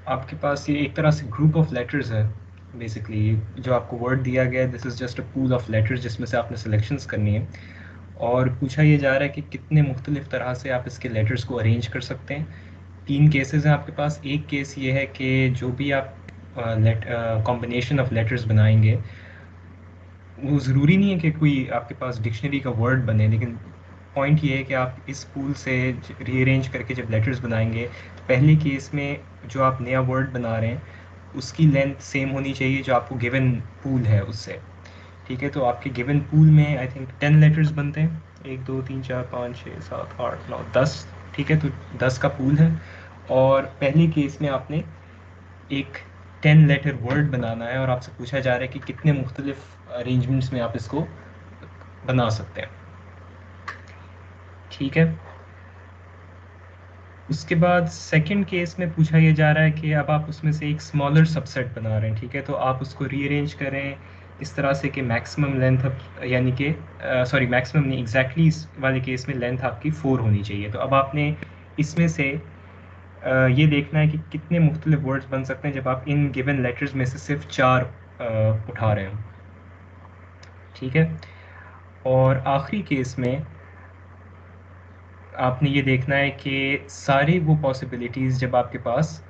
आपके पास ये एक तरह से ग्रुप ऑफ लेटर्स है बेसिकली, जो आपको वर्ड दिया गया है, this is just a pool of letters जिसमें से आपने सिलेक्शंस करनी है, और पूछा ये जा रहा है कि कितने मुख्तलिफ तरह से आप इसके लेटर्स को अरेंज कर सकते हैं। 3 केसेस हैं आपके पास। एक केस ये है कि जो भी आप कॉम्बिनेशन ऑफ लेटर्स बनाएंगे, वो ज़रूरी नहीं है कि कोई आपके पास डिक्शनरी का वर्ड बने, लेकिन पॉइंट ये है कि आप इस पूल से रीअरेंज करके जब लेटर्स बनाएंगे, पहले केस में जो आप नया वर्ड बना रहे हैं उसकी लेंथ सेम होनी चाहिए जो आपको गिवन पूल है उससे। ठीक है, तो आपके गिवन पूल में आई थिंक 10 लेटर्स बनते हैं, 1 2 3 4 5 6 7 8 9 10। ठीक है, तो 10 का पूल है, और पहले केस में आपने एक 10 लेटर वर्ड बनाना है, और आपसे पूछा जा रहा है कि कितने मुख्तलिफ अरेंजमेंट्स में आप इसको बना सकते हैं। ठीक है, उसके बाद सेकंड केस में पूछा ये जा रहा है कि अब आप उसमें से एक स्मॉलर सबसेट बना रहे हैं। ठीक है, तो आप उसको रीअरेंज करें इस तरह से कि मैक्सिमम लेंथ, यानी कि सॉरी मैक्सिमम नहीं, एग्जैक्टली इस वाले केस में लेंथ आपकी 4 होनी चाहिए। तो अब आपने इसमें से ये देखना है कि कितने मुख्तलिफ वर्ड्स बन सकते हैं जब आप इन गिवन लेटर्स में से सिर्फ 4 उठा रहे हो। ठीक है, और आखिरी केस में आपने ये देखना है कि सारी वो पॉसिबिलिटीज़ जब आपके पास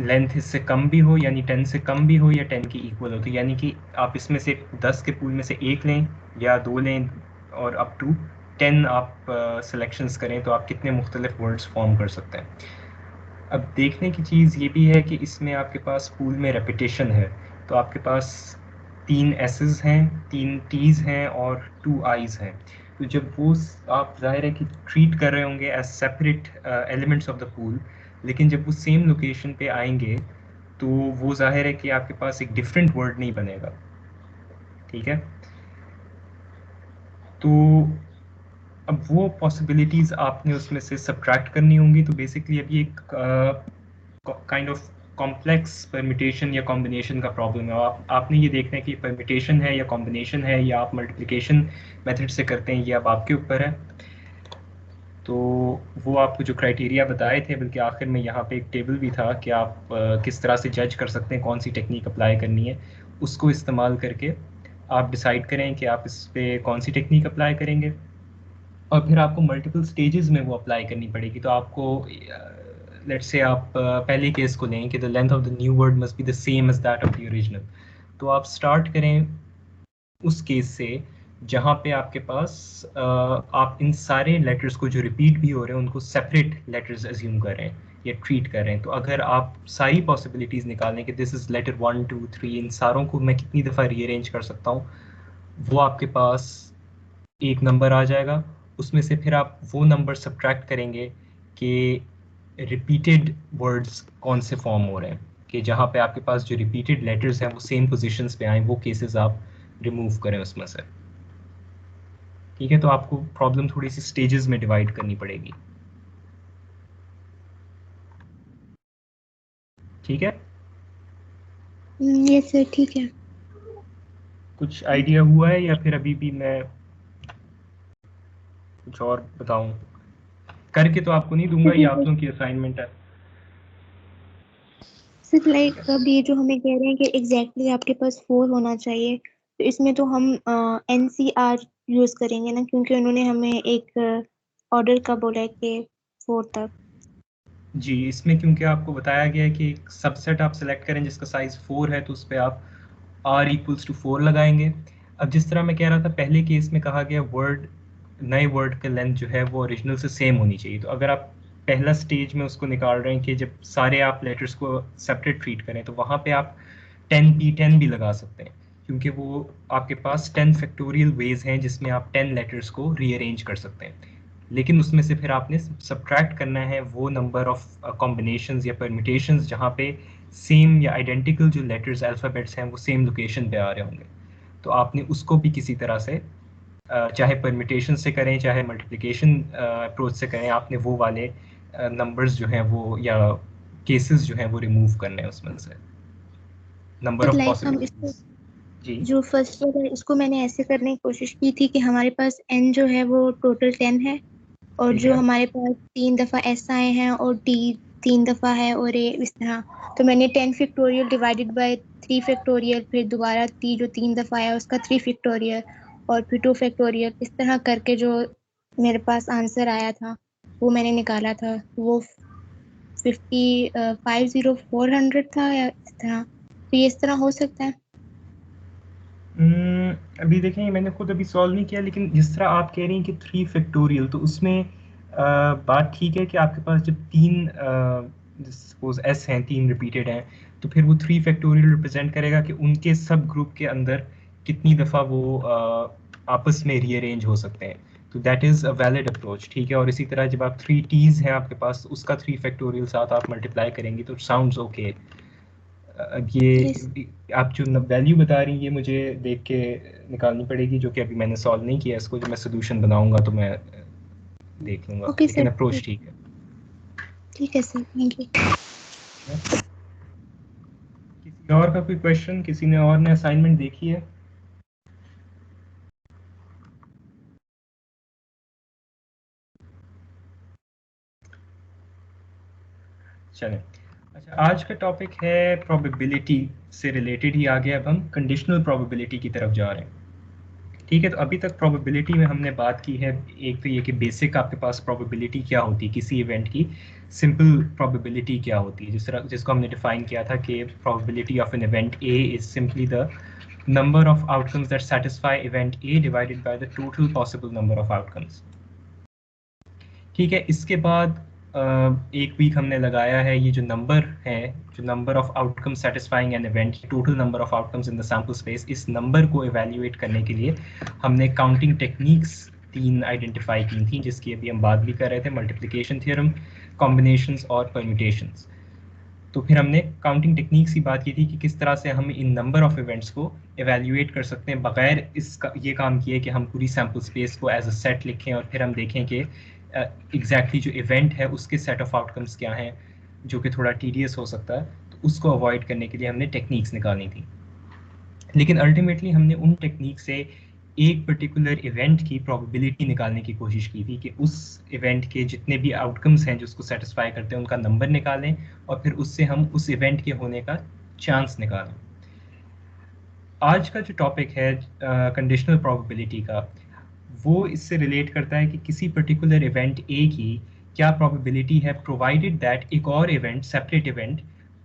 लेंथ इससे कम भी हो, यानी 10 से कम भी हो, या 10 की इक्वल हो, तो यानी कि आप इसमें से 10 के पूल में से एक लें या 2 लें, और अप टू 10 आप सिलेक्शंस करें, तो आप कितने मुख्तलिफ वर्ड्स फॉर्म कर सकते हैं। अब देखने की चीज़ ये भी है कि इसमें आपके पास पूल में रेपिटेशन है, तो आपके पास 3 एसेस हैं, 3 टीज़ हैं और 2 आईज़ हैं। तो जब वो आप ज़ाहिर है कि ट्रीट कर रहे होंगे as separate elements of the pool, लेकिन जब वो सेम लोकेशन पे आएंगे तो वो ज़ाहिर है कि आपके पास एक डिफरेंट वर्ड नहीं बनेगा। ठीक है, तो अब वो पॉसिबिलिटीज़ आपने उसमें से सब्ट्रैक्ट करनी होंगी। तो बेसिकली अभी एक काइंड ऑफ कॉम्प्लेक्स परमिटेशन या कॉम्बिनेशन का प्रॉब्लम है। आपने ये देखना है कि परमिटेशन है या कॉम्बिनेशन है या आप मल्टीप्लिकेशन मेथड से करते हैं, ये अब आपके ऊपर है। तो वो आपको जो क्राइटेरिया बताए थे, बल्कि आखिर में यहाँ पे एक टेबल भी था कि आप किस तरह से जज कर सकते हैं कौन सी टेक्निक अप्लाई करनी है, उसको इस्तेमाल करके आप डिसाइड करें कि आप इस पर कौन सी टेक्निक अप्लाई करेंगे, और फिर आपको मल्टीपल स्टेजेस में वो अप्लाई करनी पड़ेगी। तो आपको लेट्स से आप पहले केस को लें कि the length of the new word must be the same as that of the original. तो आप स्टार्ट करें उस केस से जहाँ पे आपके पास आप इन सारे लेटर्स को जो रिपीट भी हो रहे हैं उनको सेपरेट लेटर्स एज्यूम कर रहे हैं या ट्रीट कर रहे हैं। तो अगर आप सारी पॉसिबिलिटीज़ निकालें कि दिस इज़ लेटर 1 2 3, इन सारों को मैं कितनी दफ़ा रीअरेंज कर सकता हूँ, वो आपके पास एक नंबर आ जाएगा। उसमें से फिर आप वो नंबर सब्ट्रैक्ट करेंगे कि रिपीटेड वर्ड्स कौन से फॉर्म हो रहे हैं, कि जहाँ पे आपके पास जो रिपीटेड लेटर्स हैं वो सेम पोजीशंस पे आए, वो केसेस आप रिमूव करें उसमें से। ठीक है, तो आपको प्रॉब्लम थोड़ी सी स्टेजेस में डिवाइड करनी पड़ेगी। ठीक है, ये सर ठीक है। कुछ आइडिया हुआ है या फिर अभी भी मैं कुछ और बताऊं? करके तो आपको नहीं दूंगा, ये सर आप लोगों की असाइनमेंट है। सर लाइक अब ये जो हमें कह रहे हैं कि एग्जैक्टली आपके पास 4 होना चाहिए, तो इसमें तो हम NCR यूज करेंगे ना, क्योंकि उन्होंने हमें एक ऑर्डर का बोला है कि 4 तक। जी, इसमें क्योंकि आपको बताया गया है कि एक सबसेट आप सेलेक्ट करें जिसका साइज़ 4 है, तो उस पर आप r इक्वल्स टू 4 लगाएंगे। अब जिस तरह मैं कह रहा था, पहले केस में कहा गया वर्ड, नए वर्ड का लेंथ जो है वो ओरिजिनल से सेम होनी चाहिए। तो अगर आप पहला स्टेज में उसको निकाल रहे हैं कि जब सारे आप लेटर्स को सेपरेट ट्रीट करें, तो वहाँ पे आप 10p10 भी लगा सकते हैं, क्योंकि वो आपके पास 10 फैक्टोरियल वेज हैं जिसमें आप 10 लेटर्स को रीअरेंज कर सकते हैं। लेकिन उसमें से फिर आपने सब्ट्रैक्ट करना है वो नंबर ऑफ कॉम्बिनेशंस या परम्यूटेशंस जहाँ पे सेम या आइडेंटिकल जो लेटर्स अल्फ़ाबेट्स हैं वो सेम लोकेशन पे आ रहे होंगे। तो आपने उसको भी किसी तरह से चाहे परम्यूटेशन से करें चाहे मल्टीप्लिकेशन अप्रोच से करें, आपने वो वाले नंबर्स जो हैं वो या केसेस जो हैं वो रिमूव करने हैं उसमें से, नंबर सर ऑफ लाइक हम इसको, पॉसिबिलिटीज। जी जो फर्स्ट वाला है इसको मैंने ऐसे करने की कोशिश की थी कि हमारे पास N जो है वो टोटल 10 है, और ठीक जो है। हमारे पास 3 दफा S आए हैं और D 3 दफ़ा है और ये इस तरह। तो मैंने 10 फैक्टोरियल डिवाइडेड बाय 3 फैक्टोरियल, फिर दोबारा जो 3 दफ़ा आया उसका 3 फैक्टोरियल और फिर 2 फैक्टोरियल, इस तरह करके जो मेरे पास आंसर आया था वो मैंने निकाला था। वो 400 था या इस तरह। तो ये इस तरह हो सकता है। अभी देखें, मैंने खुद अभी सॉल्व नहीं किया, लेकिन जिस तरह आप कह रही हैं कि 3 फैक्टोरियल, तो उसमें बात ठीक है कि आपके पास जब 3 सपोज एस हैं, 3 रिपीटेड हैं, तो फिर वो 3 फैक्टोरियल रिप्रेजेंट करेगा कि उनके सब ग्रुप के अंदर कितनी दफ़ा वो आपस में रीअरेंज हो सकते हैं। तो that is a valid approach, ठीक है। और इसी तरह जब आप 3 टीज़ हैं आपके पास, उसका 3 फैक्टोरियल साथ आप मल्टीप्लाई करेंगे तो साउंड्स ओके। अब Yes. ये आप जो वैल्यू बता रही हैं ये मुझे देख के निकालनी पड़ेगी, जो कि अभी मैंने सॉल्व नहीं किया इसको। जब मैं सोल्यूशन बनाऊंगा तो मैं देख लूंगा, ओके लेकिन सर, अप्रोच ठीक है। ठीक है सर, थैंक यू। किसी और का कोई क्वेश्चन? किसी ने और ने असाइनमेंट देखी है? चलें। अच्छा, आज का टॉपिक है प्रोबेबिलिटी से रिलेटेड ही आगे अब हम कंडीशनल प्रोबेबिलिटी की तरफ जा रहे हैं, ठीक है। तो अभी तक प्रोबेबिलिटी में हमने बात की है, एक तो ये कि बेसिक आपके पास प्रोबेबिलिटी क्या होती है किसी इवेंट की, सिंपल प्रोबेबिलिटी क्या होती है, जिसको हमने डिफाइन किया था कि probability of an event A is simply the number of outcomes that satisfy event A divided by the total possible number of outcomes, ठीक है। इसके बाद एक वीक हमने लगाया है ये जो नंबर है, जो number of outcome satisfying an event, total number of outcomes in the sample space, इस नंबर को इवेल्युएट करने के लिए हमने काउंटिंग टेक्निक्स 3 आइडेंटिफाई की थी, जिसकी अभी हम बात भी कर रहे थे, मल्टीप्लिकेशन थ्योरम, कॉम्बिनेशंस और परम्यूटेशंस। तो फिर हमने काउंटिंग टेक्निक्स की बात की थी कि किस तरह से हम इन नंबर ऑफ इवेंट्स को एवेल्युएट कर सकते हैं, बगैर इसका ये काम किए कि हम पूरी सैम्पल स्पेस को एज अ सेट लिखें और फिर हम देखें कि एग्जैक्टली जो इवेंट है उसके सेट ऑफ आउटकम्स क्या हैं, जो कि थोड़ा टीडियस हो सकता है। तो उसको अवॉइड करने के लिए हमने टेक्निक्स निकालनी थी, लेकिन अल्टीमेटली हमने उन टेक्निक से एक पर्टिकुलर इवेंट की प्रोबेबिलिटी निकालने की कोशिश की थी कि उस इवेंट के जितने भी आउटकम्स हैं जो उसको सेटिस्फाई करते हैं उनका नंबर निकालें और फिर उससे हम उस इवेंट के होने का चांस निकालें। आज का जो टॉपिक है कंडीशनल प्रोबेबिलिटी का, वो इससे रिलेट करता है कि किसी पर्टिकुलर इवेंट ए की क्या प्रोबेबिलिटी है, प्रोवाइडेड दैट एक और इवेंट, सेपरेट इवेंट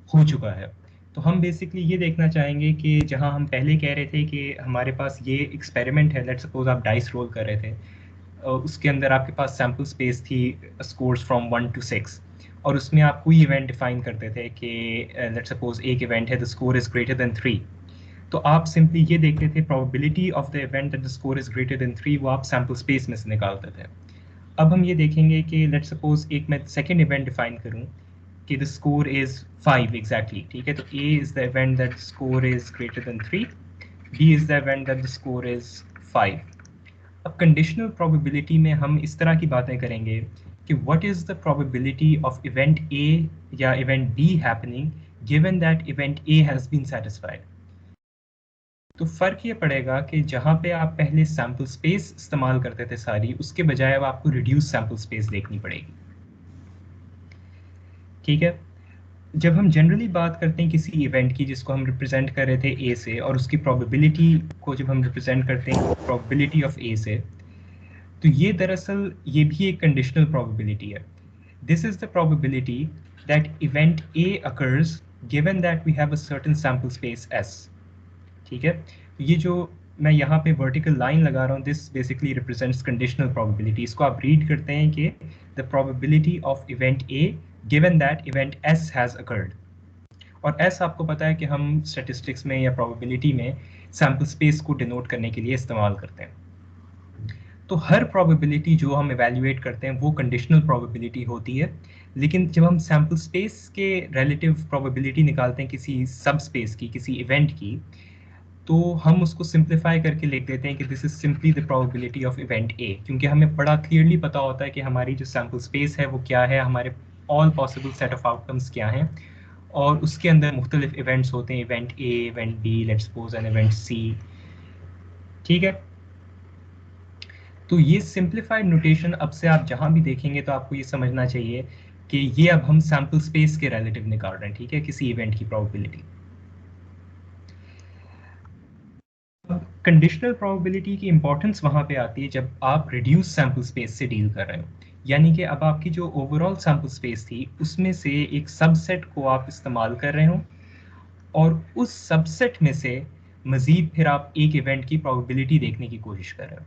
हो चुका है। तो हम बेसिकली ये देखना चाहेंगे कि जहां हम पहले कह रहे थे कि हमारे पास ये एक्सपेरिमेंट है, लेट्स सपोज आप डाइस रोल कर रहे थे, उसके अंदर आपके पास सैम्पल स्पेस थी स्कोर्स फ्रॉम 1 to 6, और उसमें आप कोई इवेंट डिफाइन करते थे कि लेट्स सपोज एक इवेंट है the score is greater than 3, तो आप सिंपली ये देखते थे probability of the event that the score is greater than 3, वो आप सैम्पल स्पेस में से निकालते थे। अब हम ये देखेंगे कि लेट्स सपोज एक मैं सेकंड इवेंट डिफाइन करूं कि द स्कोर इज 5 एग्जैक्टली, ठीक है। तो A is the event that score is greater than 3, B is the event that the score is 5। अब कंडीशनल प्रोबेबिलिटी में हम इस तरह की बातें करेंगे कि what is the probability of event A या event B happening given that event A has been satisfied. तो फ़र्क ये पड़ेगा कि जहाँ पे आप पहले सैम्पल स्पेस इस्तेमाल करते थे सारी, उसके बजाय अब आपको रिड्यूस सैम्पल स्पेस देखनी पड़ेगी, ठीक है। जब हम जनरली बात करते हैं किसी इवेंट की जिसको हम रिप्रेजेंट कर रहे थे ए से, और उसकी प्रोबेबिलिटी को जब हम रिप्रेजेंट करते हैं प्रोबेबिलिटी ऑफ ए से, तो ये दरअसल ये भी एक कंडीशनल प्रोबेबिलिटी है। This is the probability that event A occurs given that we have a certain sample space S, ठीक है। ये जो मैं यहाँ पे वर्टिकल लाइन लगा रहा हूँ, this basically represents conditional probability. इसको आप रीड करते हैं कि the probability of event A given that event S has occurred, और एस आपको पता है कि हम स्टैटिस्टिक्स में या प्रोबेबिलिटी में सैम्पल स्पेस को डिनोट करने के लिए इस्तेमाल करते हैं। तो हर प्रोबेबिलिटी जो हम इवेल्युएट करते हैं वो कंडीशनल प्रोबेबिलिटी होती है, लेकिन जब हम सैम्पल स्पेस के रिलेटिव प्रोबेबिलिटी निकालते हैं किसी सब स्पेस की, किसी इवेंट की, तो हम उसको सिंप्लीफाई करके लिख देते हैं कि this is simply the probability of event ए, क्योंकि हमें बड़ा क्लियरली पता होता है कि हमारी जो सैम्पल स्पेस है वो क्या है, हमारे all possible set of outcomes क्या हैं, और उसके अंदर मुख्तलिफ इवेंट्स होते हैं, event A, event B, let's suppose an event C, ठीक है। तो ये सिंप्लीफाइड नोटेशन अब से आप जहां भी देखेंगे तो आपको ये समझना चाहिए कि ये अब हम सैम्पल स्पेस के रिलेटिव निकाल रहे हैं, ठीक है, किसी इवेंट की प्रोबेबिलिटी। कंडीशनल प्रोबेबिलिटी की इंपॉर्टेंस वहां पे आती है जब आप रिड्यूस सैम्पल स्पेस से डील कर रहे हो, यानी कि अब आपकी जो ओवरऑल सैम्पल स्पेस थी उसमें से एक सबसेट को आप इस्तेमाल कर रहे हो और उस सबसेट में से मजीद फिर आप एक इवेंट की प्रोबेबिलिटी देखने की कोशिश कर रहे हो,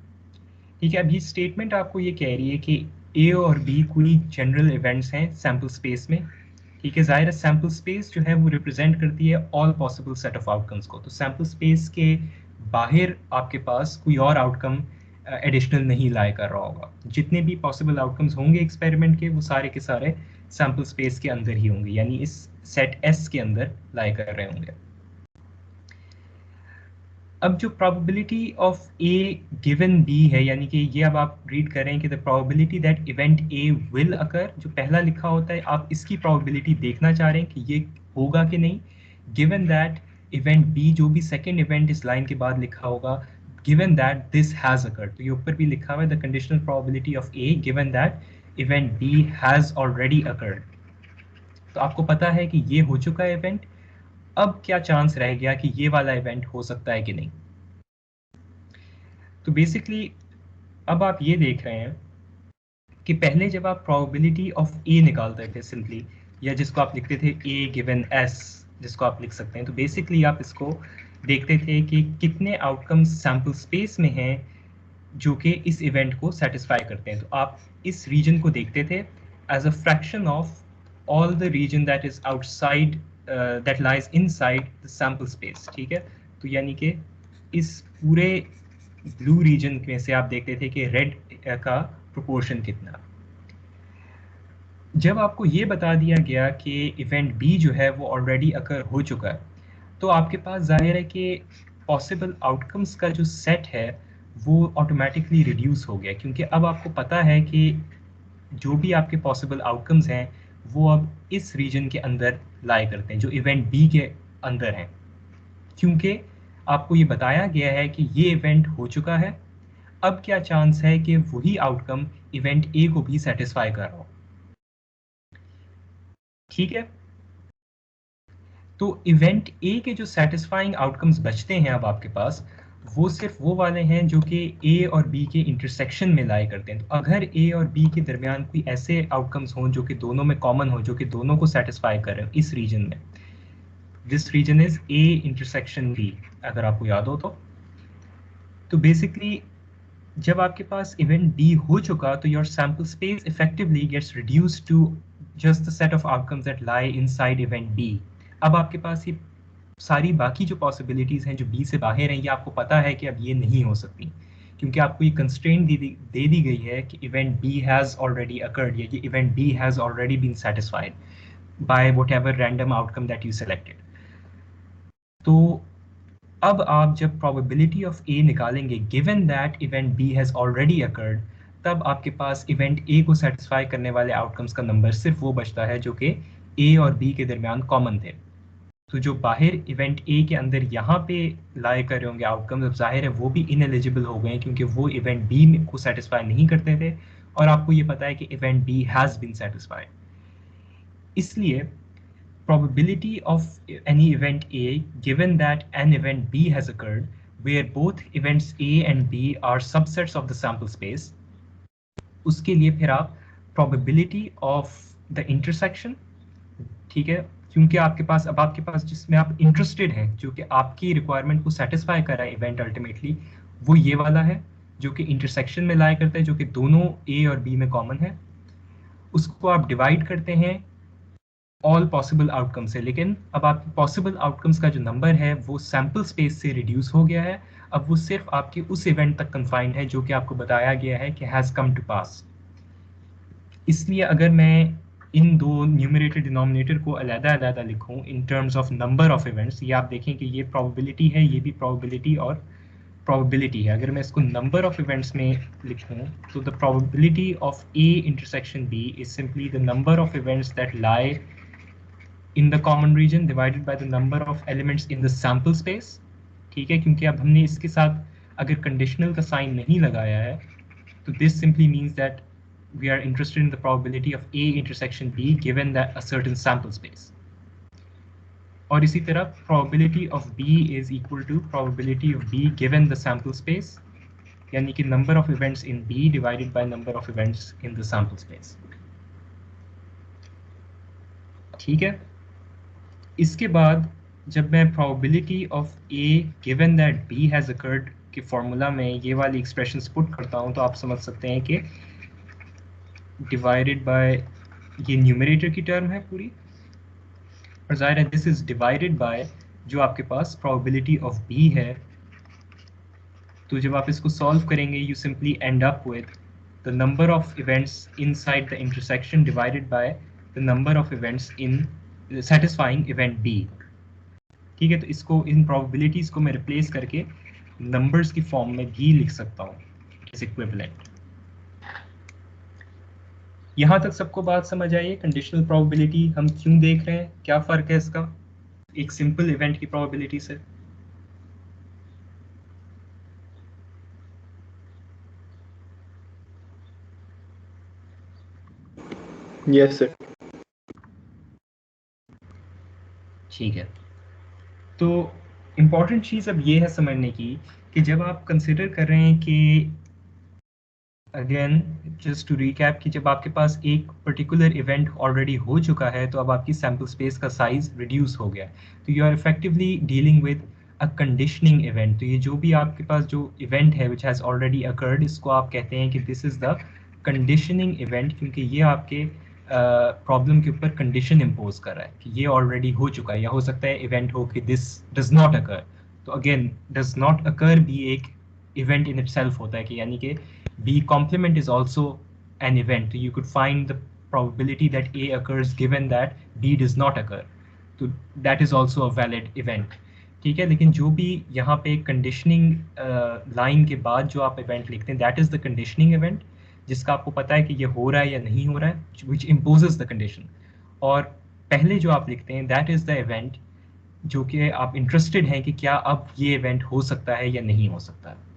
ठीक है। अब ये स्टेटमेंट आपको ये कह रही है कि ए और बी कोई जनरल इवेंट्स हैं सैम्पल स्पेस में, ठीक है। ज़ाहिर है सैम्पल स्पेस जो है वो रिप्रेजेंट करती है all possible set of outcomes को, तो सैम्पल स्पेस के बाहर आपके पास कोई और आउटकम एडिशनल नहीं लाई कर रहा होगा। जितने भी पॉसिबल आउटकम्स होंगे एक्सपेरिमेंट के वो सारे के सारे सैम्पल स्पेस के अंदर ही होंगे, यानी इस सेट एस के अंदर लाई कर रहे होंगे। अब जो probability of A given B है, यानी कि ये अब आप रीड करें कि the probability that event A will occur, जो पहला लिखा होता है आप इसकी प्रोबेबिलिटी देखना चाह रहे हैं कि ये होगा कि नहीं, गिवन दैट इवेंट बी, जो भी सेकंड इवेंट इस लाइन के बाद लिखा होगा, given that this has occurred, तो ये ऊपर भी लिखा हुआ है the conditional probability of A given that event B has already occurred, तो आपको पता है कि ये हो चुका है इवेंट, अब क्या चांस रह गया कि ये वाला इवेंट हो सकता है कि नहीं। तो बेसिकली अब आप ये देख रहे हैं कि पहले जब आप प्रोबेबिलिटी ऑफ ए निकालते थे सिंपली, या जिसको आप लिखते थे ए गिवन एस, जिसको आप लिख सकते हैं, तो बेसिकली आप इसको देखते थे कि कितने आउटकम्स सैम्पल स्पेस में हैं जो कि इस इवेंट को सेटिस्फाई करते हैं, तो आप इस रीजन को देखते थे as a fraction of all the region that is outside that lies inside the sample space, ठीक है। तो यानी कि इस पूरे ब्लू रीजन में से आप देखते थे कि रेड का प्रोपोर्शन कितना। जब आपको ये बता दिया गया कि इवेंट बी जो है वो ऑलरेडी अकर हो चुका है, तो आपके पास जाहिर है कि पॉसिबल आउटकम्स का जो सेट है वो ऑटोमेटिकली रिड्यूस हो गया, क्योंकि अब आपको पता है कि जो भी आपके पॉसिबल आउटकम्स हैं वो अब इस रीजन के अंदर लाई करते हैं जो इवेंट बी के अंदर हैं, क्योंकि आपको ये बताया गया है कि ये इवेंट हो चुका है, अब क्या चांस है कि वही आउटकम इवेंट ए को भी सेटिस्फाई कर रहा हो, ठीक है। तो इवेंट ए के जो सेटिस्फाइंग आउटकम्स बचते हैं अब आपके पास, वो सिर्फ वो वाले हैं जो कि ए और बी के इंटरसेक्शन में लाई करते हैं। तो अगर ए और बी के दरमियान कोई ऐसे आउटकम्स हों जो कि दोनों में कॉमन हो, जो कि दोनों को सेटिस्फाई कर रहे हो इस रीजन में, this region is A intersection B, अगर आपको याद हो तो बेसिकली जब आपके पास इवेंट बी हो चुका तो your sample space effectively gets reduced to just the set of outcomes that lie inside event B. अब आपके पास ये सारी बाकी जो पॉसिबिलिटीज हैं जो बी से बाहर हैं, ये आपको पता है कि अब ये नहीं हो सकती, क्योंकि आपको ये कंस्ट्रेंट दे दी गई है कि event B has already occurred, या कि event B has already been satisfied by whatever random outcome that you selected. तो अब आप जब प्रोबेबिलिटी ऑफ ए निकालेंगे given that event B has already occurred, तब आपके पास इवेंट ए को सेटिस्फाई करने वाले आउटकम्स का नंबर सिर्फ वो बचता है जो कि ए और बी के दरमियान कॉमन थे। तो जो बाहर इवेंट ए के अंदर यहाँ पे लाई कर रहे होंगे आउटकम्स, अब जाहिर है वो भी इनएलिजिबल हो गए क्योंकि वो इवेंट बी को सेटिस्फाई नहीं करते थे, और आपको ये पता है कि event B has been satisfied. इसलिए probability of any event A given that an event B has occurred where both events A and B are subsets of the sample space, उसके लिए फिर आप probability of the intersection, ठीक है, क्योंकि आपके पास अब आपके पास जिसमें आप इंटरेस्टेड हैं जो कि आपकी रिक्वायरमेंट को सेटिस्फाई कर रहा है इवेंट अल्टीमेटली, वो ये वाला है जो कि इंटरसेक्शन में लाई करता है, जो कि दोनों ए और बी में कॉमन है। उसको आप डिवाइड करते हैं ऑल पॉसिबल आउटकम्स है, लेकिन अब आपके पॉसिबल आउटकम्स का जो नंबर है वो सैम्पल स्पेस से रिड्यूस हो गया है, अब वो सिर्फ आपके उस इवेंट तक कन्फाइंड है जो कि आपको बताया गया है कि हैज़ कम टू पास। इसलिए अगर मैं इन दो न्यूमरेटर डिनोमिनेटर को अलग-अलग लिखूं in terms of number of events, ये आप देखें कि ये प्रोबेबिलिटी है, ये भी प्रोबेबिलिटी और प्रोबेबिलिटी है। अगर मैं इसको नंबर ऑफ इवेंट्स में लिखूं तो the probability of A intersection B is simply the number of events that lie in the common region divided by the number of elements in the sample space, ठीक है, क्योंकि अब हमने इसके साथ अगर कंडीशनल का साइन नहीं लगाया है तो this simply means that we are interested in the probability of A intersection B given that a certain sample space. और इसी तरह probability of B is equal to probability of B given the sample space, यानी कि number of events in B divided by number of events in the sample space. ठीक है, इसके बाद जब मैं probability of A given that B has occurred के formula में ये वाली एक्सप्रेशंस पुट करता हूँ तो आप समझ सकते हैं कि डिवाइडेड बाय, ये न्यूमरेटर की टर्म है पूरी, और जाहिर है दिस इज डिवाइडेड बाय जो आपके पास प्रोबेबिलिटी ऑफ बी है। तो जब आप इसको सॉल्व करेंगे you simply end up with the number of events inside the intersection divided by the number of events in satisfying event B. ठीक है, तो इसको इन प्रोबेबिलिटीज को मैं रिप्लेस करके नंबर्स की फॉर्म में भी लिख सकता हूँ, इज इक्विवेलेंट। यहाँ तक सबको बात समझ आई है? कंडीशनल प्रोबेबिलिटी हम क्यों देख रहे हैं, क्या फ़र्क है इसका एक सिंपल इवेंट की प्रोबेबिलिटी से? Yes sir. ठीक है, तो इम्पॉर्टेंट चीज़ अब ये है समझने की कि जब आप कंसिडर कर रहे हैं कि अगेन जस्ट टू रिकैप कि जब आपके पास एक पर्टिकुलर इवेंट ऑलरेडी हो चुका है तो अब आपकी सैम्पल स्पेस का साइज रिड्यूस हो गया है, तो you are effectively dealing with a conditioning event. तो ये जो भी आपके पास जो इवेंट है विच हैज़ ऑलरेडी अकर्ड, इसको आप कहते हैं कि this is the conditioning event, क्योंकि ये आपके प्रॉब्लम के ऊपर कंडीशन इम्पोज कर रहा है कि ये ऑलरेडी हो चुका है, या हो सकता है इवेंट हो कि दिस डज नॉट अकर। तो अगेन डज नॉट अकर भी एक इवेंट इन इटसेल्फ होता है कि यानी कि B complement is also an event. You could find the probability that A occurs given that B does not occur. So that is also a valid event. ठीक है, लेकिन जो भी यहाँ पे कंडीशनिंग लाइन के बाद जो आप इवेंट लिखते हैं that is the conditioning event, जिसका आपको पता है कि ये हो रहा है या नहीं हो रहा है, विच इम्पोजेस द कंडीशन। और पहले जो आप लिखते हैं दैट इज़ द इवेंट जो कि आप इंटरेस्टेड हैं कि क्या अब ये इवेंट हो सकता है या नहीं हो सकता है।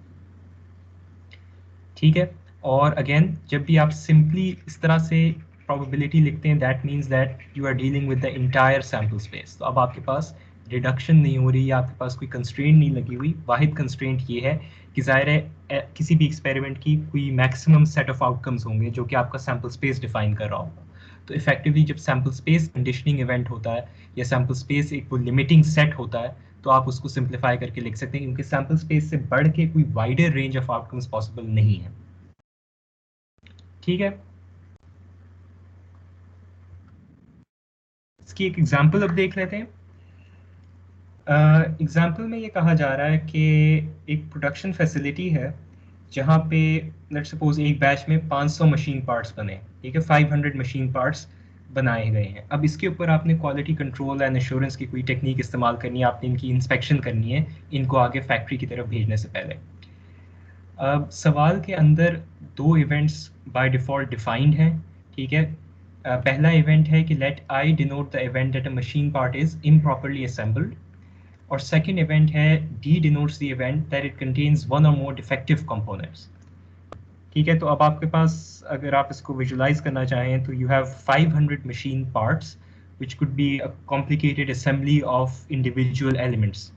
ठीक है, और अगेन जब भी आप सिंपली इस तरह से प्रोबेबिलिटी लिखते हैं that means that you are dealing with the entire sample space. तो अब आपके पास रिडक्शन नहीं हो रही, या आपके पास कोई कंस्ट्रेंट नहीं लगी हुई। वाहिद कंस्ट्रेंट ये है कि ज़ाहिर है किसी भी एक्सपेरिमेंट की कोई मैक्सिमम सेट ऑफ आउटकम्स होंगे जो कि आपका सैम्पल स्पेस डिफाइन कर रहा होगा। तो इफेक्टिवली जब सैम्पल स्पेस कंडीशनिंग इवेंट होता है या सैम्पल स्पेस एक वो लिमिटिंग सेट होता है तो आप उसको सिंप्लीफाई करके लिख सकते हैं, क्योंकि सैम्पल स्पेस से बढ़ के कोई wider range of outcomes possible नहीं है। ठीक है, इसकी एक एग्जांपल अब देख लेते हैं। एग्जांपल में ये कहा जा रहा है कि एक प्रोडक्शन फैसिलिटी है जहाँ पे लेट्स सपोज एक बैच में 500 मशीन पार्ट्स बने, ठीक है, 500 मशीन पार्ट्स बनाए गए हैं। अब इसके ऊपर आपने क्वालिटी कंट्रोल एंड एश्योरेंस की कोई टेक्निक इस्तेमाल करनी है, आपने इनकी इंस्पेक्शन करनी है इनको आगे फैक्ट्री की तरफ भेजने से पहले। अब सवाल के अंदर दो इवेंट्स बाय डिफ़ॉल्ट डिफाइंड हैं, ठीक है। पहला इवेंट है कि let I denote the event that a machine part is improperly assembled, और सेकंड इवेंट है D denotes the event that it contains one or more defective components. ठीक है, तो अब आपके पास अगर आप इसको विजुलाइज करना चाहें तो you have 500 machine parts which could be a complicated assembly of individual elements.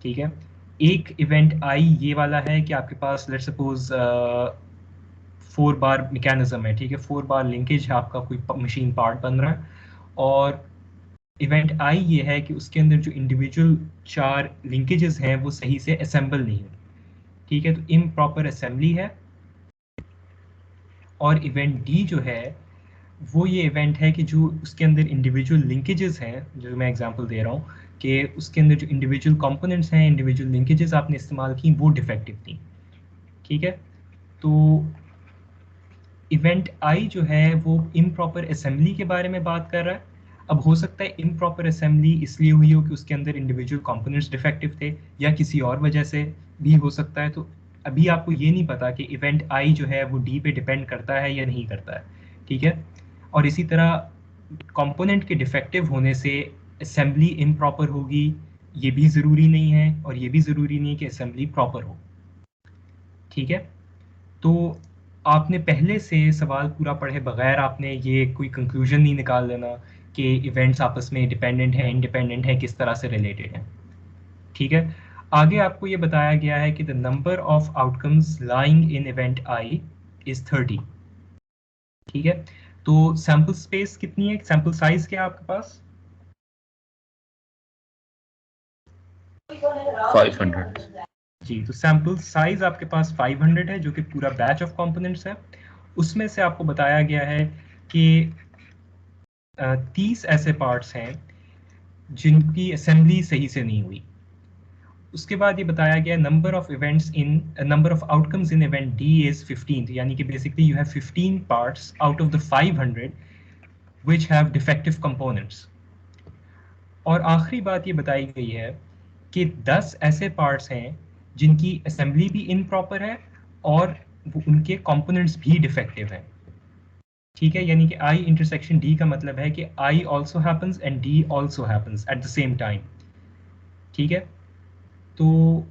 ठीक है, एक इवेंट आई ये वाला है कि आपके पास लेट्स सपोज 4 बार मैकेनिज्म है, ठीक है, 4 बार लिंकेज है, आपका कोई मशीन पार्ट बन रहा है। और इवेंट आई ये है कि उसके अंदर जो इंडिविजुअल 4 लिंकेजेस हैं वो सही से असेंबल नहीं है, ठीक है, तो इम्प्रॉपर असेंबली है। और इवेंट डी जो है वो ये इवेंट है कि जो उसके अंदर इंडिविजुअल लिंकेजेस हैं, जो मैं एग्जांपल दे रहा हूँ कि उसके अंदर जो इंडिविजुअल कंपोनेंट्स हैं, इंडिविजुअल लिंकेजेस आपने इस्तेमाल की वो डिफेक्टिव थी। ठीक है, तो इवेंट आई जो है वो इम्प्रॉपर असेंबली के बारे में बात कर रहा है। अब हो सकता है इम्प्रॉपर असेंबली इसलिए हुई हो कि उसके अंदर इंडिविजुअल कंपोनेंट्स डिफेक्टिव थे, या किसी और वजह से भी हो सकता है। तो अभी आपको ये नहीं पता कि इवेंट आई जो है वो डी पे डिपेंड करता है या नहीं करता है। ठीक है, और इसी तरह कंपोनेंट के डिफेक्टिव होने से असेंबली इम्प्रॉपर होगी ये भी ज़रूरी नहीं है, और ये भी ज़रूरी नहीं कि असेंबली प्रॉपर हो। ठीक है, तो आपने पहले से सवाल पूरा पढ़े बगैर आपने ये कोई कंक्लूजन नहीं निकाल लेना कि इवेंट्स आपस में डिपेंडेंट हैं, इंडिपेंडेंट हैं, किस तरह से रिलेटेड हैं। ठीक है, आगे आपको ये बताया गया है कि the number of outcomes lying in event I is 30। ठीक है, तो सैंपल स्पेस कितनी है, सैंपल साइज क्या है आपके पास? 500। जी, तो सैंपल साइज आपके पास 500 है, जो कि पूरा बैच ऑफ कंपोनेंट्स है। उसमें से आपको बताया गया है कि 30 ऐसे पार्ट्स हैं जिनकी असेंबली सही से नहीं हुई। उसके बाद ये बताया गया number of events in number of outcomes in event D is 15, यानी कि basically you have 15 parts out of the 500 which have defective components. और आखिरी बात ये बताई गई है कि 10 ऐसे पार्ट्स हैं जिनकी असेंबली भी इनप्रॉपर है और उनके कंपोनेंट्स भी डिफेक्टिव हैं। ठीक है, यानी कि आई इंटरसेक्शन डी का मतलब है कि I also happens and D also happens at the same time. ठीक है, तो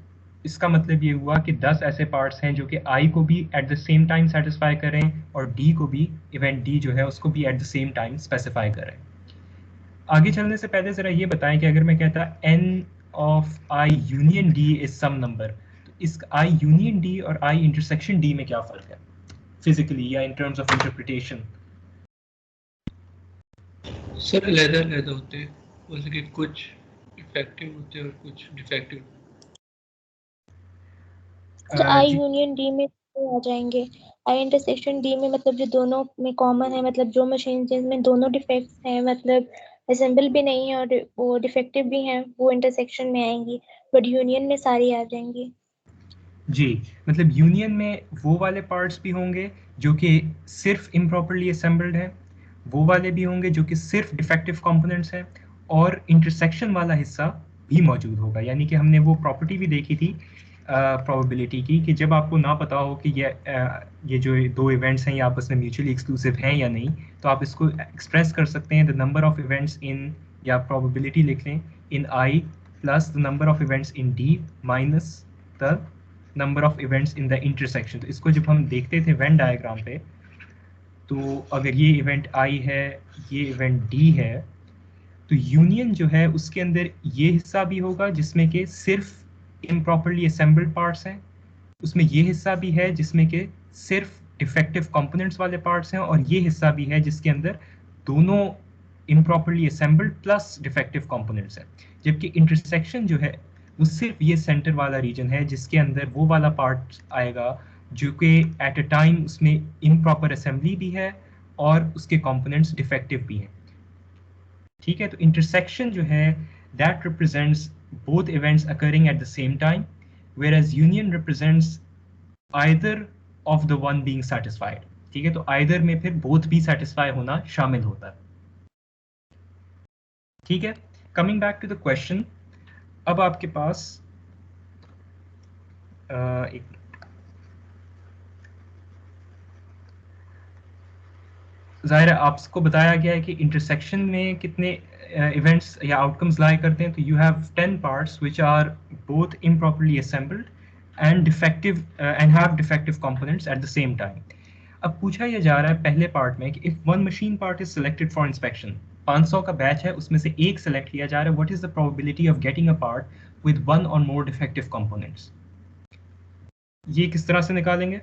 इसका मतलब ये हुआ कि 10 ऐसे पार्ट्स हैं जो कि आई को भी eight the same time satisfy करें और डी को भी, इवेंट डी जो है उसको भी eight the same time specify करें। आगे चलने से पहले जरा ये बताएं कि अगर मैं कहता n of I union D is some number, तो इस आई यूनियन डी और आई इंटरसेक्शन डी में क्या फर्क है फिजिकली या in terms of interpretation? Sir अलग-अलग होते हैं, जैसे कि कुछ इफेक्टिव होते हैं और कुछ डिफेक्टिव। तो आई जी, यूनियन डी में तो आ जाएंगे, आई इंटरसेक्शन डी में मतलब जो दोनों में कॉमन है, मतलब जो मशीन जिनमें दोनों डिफेक्ट्स हैं, मतलब असेंबल भी नहीं है और वो डिफेक्टिव भी हैं, वो इंटरसेक्शन में आएंगी, बट यूनियन में सारी आ जाएंगी। जी, मतलब यूनियन में वो वाले पार्ट्स भी होंगे जो कि सिर्फ इम्प्रॉपरली असेंबल्ड हैं, वो वाले भी होंगे जो कि सिर्फ डिफेक्टिव कंपोनेंट्स हैं, और इंटरसेक्शन वाला हिस्सा भी मौजूद होगा। यानी कि हमने वो प्रॉपर्टी भी देखी थी प्रोबेबिलिटी की कि जब आपको ना पता हो कि ये जो दो इवेंट्स हैं ये आपस में म्यूचुअली एक्सक्लूसिव हैं या नहीं, तो आप इसको एक्सप्रेस कर सकते हैं the number of events in, या प्रोबेबिलिटी लिख लें in I plus the number of events in D minus the number of events in the intersection. तो इसको जब हम देखते थे वेन डायग्राम पे, तो अगर ये इवेंट आई है, ये इवेंट डी है, तो यूनियन जो है उसके अंदर ये हिस्सा भी होगा जिसमें कि सिर्फ इम्प्रॉपरली असेंबल्ड पार्ट्स हैं, उसमें ये हिस्सा भी है जिसमें कि सिर्फ डिफेक्टिव कंपोनेंट्स वाले पार्ट्स हैं, और ये हिस्सा भी है जिसके अंदर दोनों improperly assembled plus defective components हैं। जबकि इंटरसेक्शन जो है वो सिर्फ ये सेंटर वाला रीजन है जिसके अंदर वो वाला पार्ट आएगा जो कि एट अ टाइम उसमें इम्प्रॉपर असेंबली भी है और उसके कंपोनेंट्स डिफेक्टिव भी हैं। ठीक है, तो इंटरसेक्शन जो है that represents both events occurring at the same time, whereas union represents either of the one being satisfied। ठीक है, तो either में फिर both भी satisfy होना शामिल होता है। ठीक है, coming back to the question, अब आपके पास एक जाहिर है आपको बताया गया है कि इंटरसेक्शन में कितने इवेंट्स या आउटकम्स लाई करते हैं, तो you have 10 parts which are both improperly assembled and defective and have defective components at the same time. अब पूछा यह जा रहा है पहले पार्ट में कि if one machine part is selected for inspection, 500 का बैच है उसमें से एक सेलेक्ट किया जा रहा है, what is the probability of getting a part with one or more defective components? ये किस तरह से निकालेंगे?